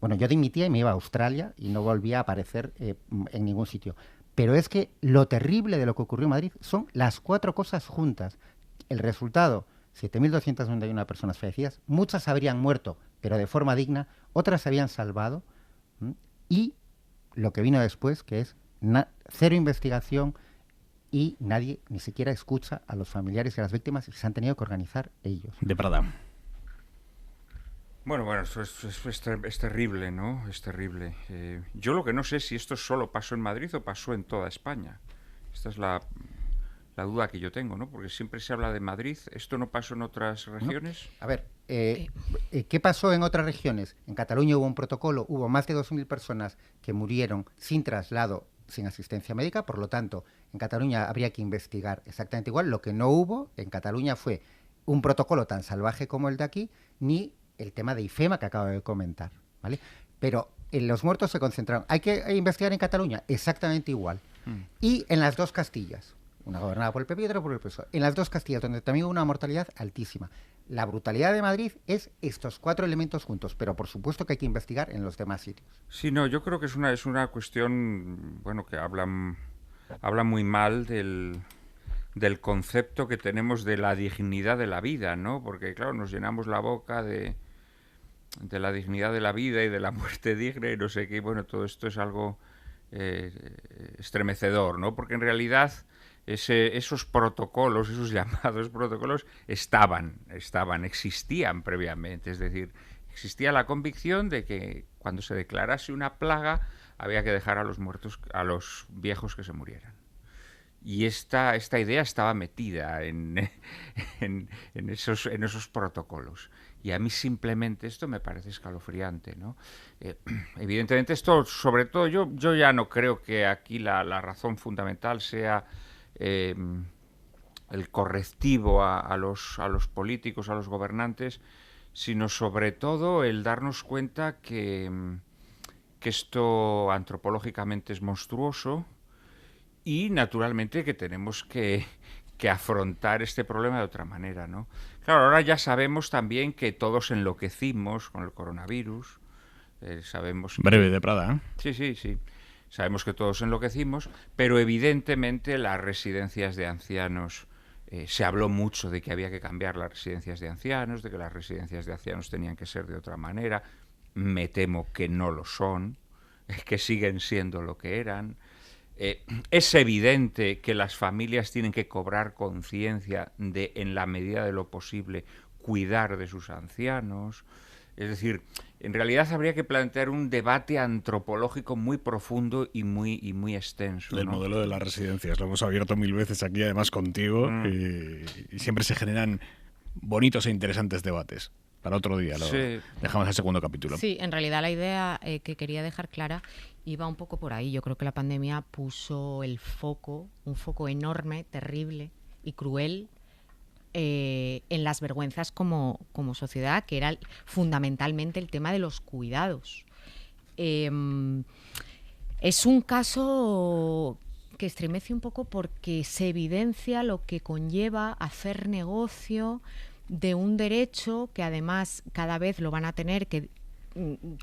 Bueno, yo dimitía y me iba a Australia y no volvía a aparecer en ningún sitio. Pero es que lo terrible de lo que ocurrió en Madrid son las 4 cosas juntas. El resultado, 7.291 personas fallecidas, muchas habrían muerto, pero de forma digna, otras se habían salvado, y lo que vino después, que es cero investigación, y nadie ni siquiera escucha a los familiares y a las víctimas, y se han tenido que organizar ellos. De Prada. Bueno, eso es terrible, ¿no? Es terrible. Yo lo que no sé es si esto solo pasó en Madrid o pasó en toda España. Esta es la duda que yo tengo, ¿no? Porque siempre se habla de Madrid. ¿Esto no pasó en otras regiones? No. A ver, ¿qué pasó en otras regiones? En Cataluña hubo un protocolo, hubo más de 2.000 personas que murieron sin traslado, sin asistencia médica, por lo tanto, en Cataluña habría que investigar exactamente igual. Lo que no hubo en Cataluña fue un protocolo tan salvaje como el de aquí, ni el tema de IFEMA que acabo de comentar, ¿vale? Pero en los muertos se concentraron. ¿Hay que investigar en Cataluña? Exactamente igual. Y en las 2 Castillas, una gobernada por el PP y otra por el PSOE. En las 2 Castillas, donde también hubo una mortalidad altísima. La brutalidad de Madrid es estos 4 elementos juntos, pero por supuesto que hay que investigar en los demás sitios. Sí, no, yo creo que es una cuestión, bueno, que habla muy mal del concepto que tenemos de la dignidad de la vida, ¿no? Porque, claro, nos llenamos la boca de la dignidad de la vida y de la muerte digna y no sé qué. Bueno, todo esto es algo estremecedor, ¿no? Porque en realidad esos protocolos, esos llamados protocolos, existían previamente. Es decir, existía la convicción de que cuando se declarase una plaga había que dejar a los muertos, a los viejos que se murieran. Y esta idea estaba metida en esos protocolos. Y a mí simplemente esto me parece escalofriante, ¿no? Evidentemente esto, sobre todo, yo ya no creo que aquí la razón fundamental sea el correctivo a los políticos, a los gobernantes, sino sobre todo el darnos cuenta que esto antropológicamente es monstruoso y naturalmente que tenemos que afrontar este problema de otra manera, ¿no? Claro, ahora ya sabemos también que todos enloquecimos con el coronavirus. Sabemos breve de Prada, ¿eh? Sí. Sabemos que todos enloquecimos, pero evidentemente las residencias de ancianos, se habló mucho de que había que cambiar las residencias de ancianos, de que las residencias de ancianos tenían que ser de otra manera. Me temo que no lo son, que siguen siendo lo que eran. Es evidente que las familias tienen que cobrar conciencia de, en la medida de lo posible, cuidar de sus ancianos. Es decir, en realidad habría que plantear un debate antropológico muy profundo y muy extenso, del modelo de las residencias. Lo hemos abierto 1000 veces aquí, además contigo, y siempre se generan bonitos e interesantes debates. Para otro día, dejamos el segundo capítulo. Sí, en realidad la idea que quería dejar clara iba un poco por ahí. Yo creo que la pandemia puso un foco enorme, terrible y cruel en las vergüenzas como sociedad, que era fundamentalmente el tema de los cuidados. Es un caso que estremece un poco porque se evidencia lo que conlleva hacer negocio de un derecho que además cada vez lo van a tener que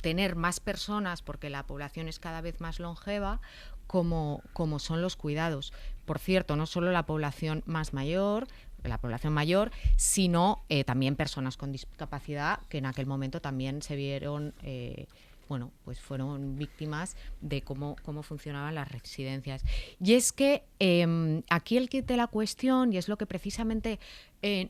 tener más personas porque la población es cada vez más longeva, como son los cuidados. Por cierto, no solo la población mayor, sino también personas con discapacidad que en aquel momento también se vieron pues fueron víctimas de cómo funcionaban las residencias. Y es que aquí el kit de la cuestión, y es lo que precisamente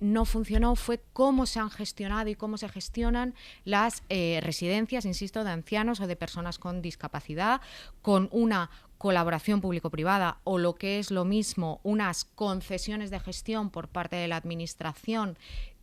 no funcionó, fue cómo se han gestionado y cómo se gestionan las residencias, insisto, de ancianos o de personas con discapacidad, con una colaboración público-privada o, lo que es lo mismo, unas concesiones de gestión por parte de la Administración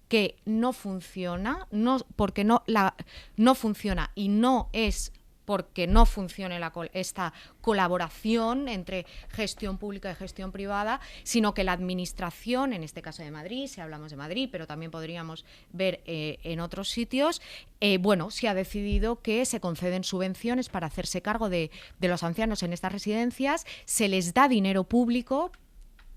que no funciona, porque no funciona y no es porque no funcione esta colaboración entre gestión pública y gestión privada, sino que la administración, en este caso de Madrid, si hablamos de Madrid, pero también podríamos ver en otros sitios, se ha decidido que se conceden subvenciones para hacerse cargo de los ancianos en estas residencias, se les da dinero público,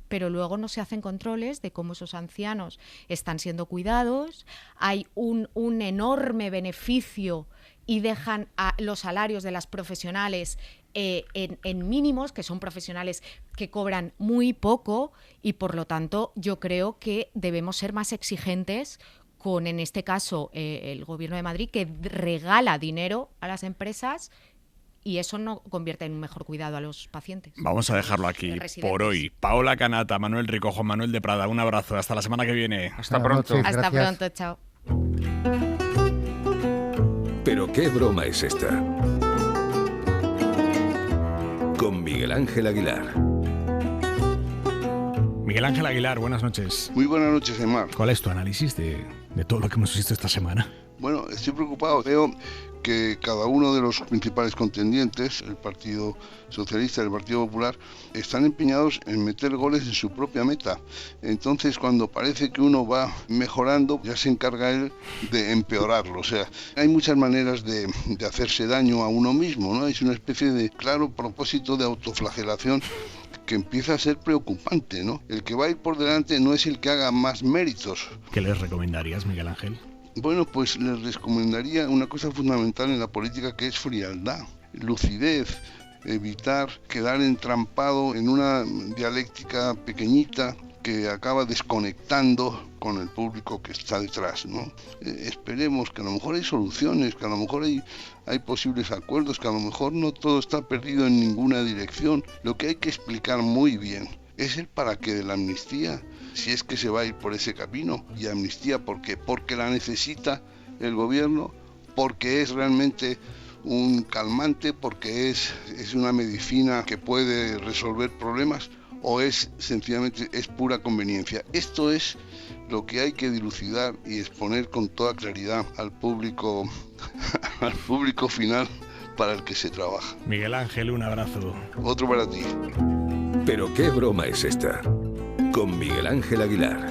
pero luego no se hacen controles de cómo esos ancianos están siendo cuidados, hay un enorme beneficio y dejan a los salarios de las profesionales en mínimos, que son profesionales que cobran muy poco, y por lo tanto yo creo que debemos ser más exigentes con, en este caso, el Gobierno de Madrid, que regala dinero a las empresas y eso no convierte en un mejor cuidado a los pacientes. Vamos a dejarlo aquí por hoy. Paola Canata, Manuel Rico, Juan Manuel de Prada, un abrazo. Hasta la semana que viene. Hasta pronto. Hasta pronto, chao. ¿Pero qué broma es esta? Con Miguel Ángel Aguilar. Miguel Ángel Aguilar, buenas noches. Muy buenas noches, Aymar. ¿Cuál es tu análisis de todo lo que hemos visto esta semana? Bueno, estoy preocupado. Veo que cada uno de los principales contendientes, el Partido Socialista y el Partido Popular, están empeñados en meter goles en su propia meta. Entonces, cuando parece que uno va mejorando, ya se encarga él de empeorarlo. O sea, hay muchas maneras de hacerse daño a uno mismo, ¿no? Es una especie de claro propósito de autoflagelación que empieza a ser preocupante, ¿no? El que va a ir por delante no es el que haga más méritos. ¿Qué les recomendarías, Miguel Ángel? Bueno, pues les recomendaría una cosa fundamental en la política, que es frialdad, lucidez, evitar quedar entrampado en una dialéctica pequeñita que acaba desconectando con el público que está detrás, ¿no? Esperemos que a lo mejor hay soluciones, que a lo mejor hay posibles acuerdos, que a lo mejor no todo está perdido en ninguna dirección. Lo que hay que explicar muy bien es el para qué de la amnistía, si es que se va a ir por ese camino. Y amnistía, ¿por qué? Porque la necesita el gobierno, porque es realmente un calmante, porque es una medicina que puede resolver problemas, o es sencillamente pura conveniencia. Esto es lo que hay que dilucidar y exponer con toda claridad al público final para el que se trabaja. Miguel Ángel, un abrazo. Otro para ti. ¿Pero qué broma es esta? Con Miguel Ángel Aguilar.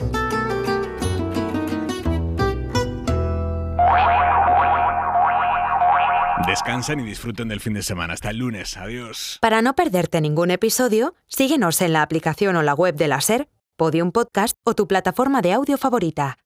Descansen y disfruten del fin de semana. Hasta el lunes. Adiós. Para no perderte ningún episodio, síguenos en la aplicación o la web de la SER, Podium Podcast o tu plataforma de audio favorita.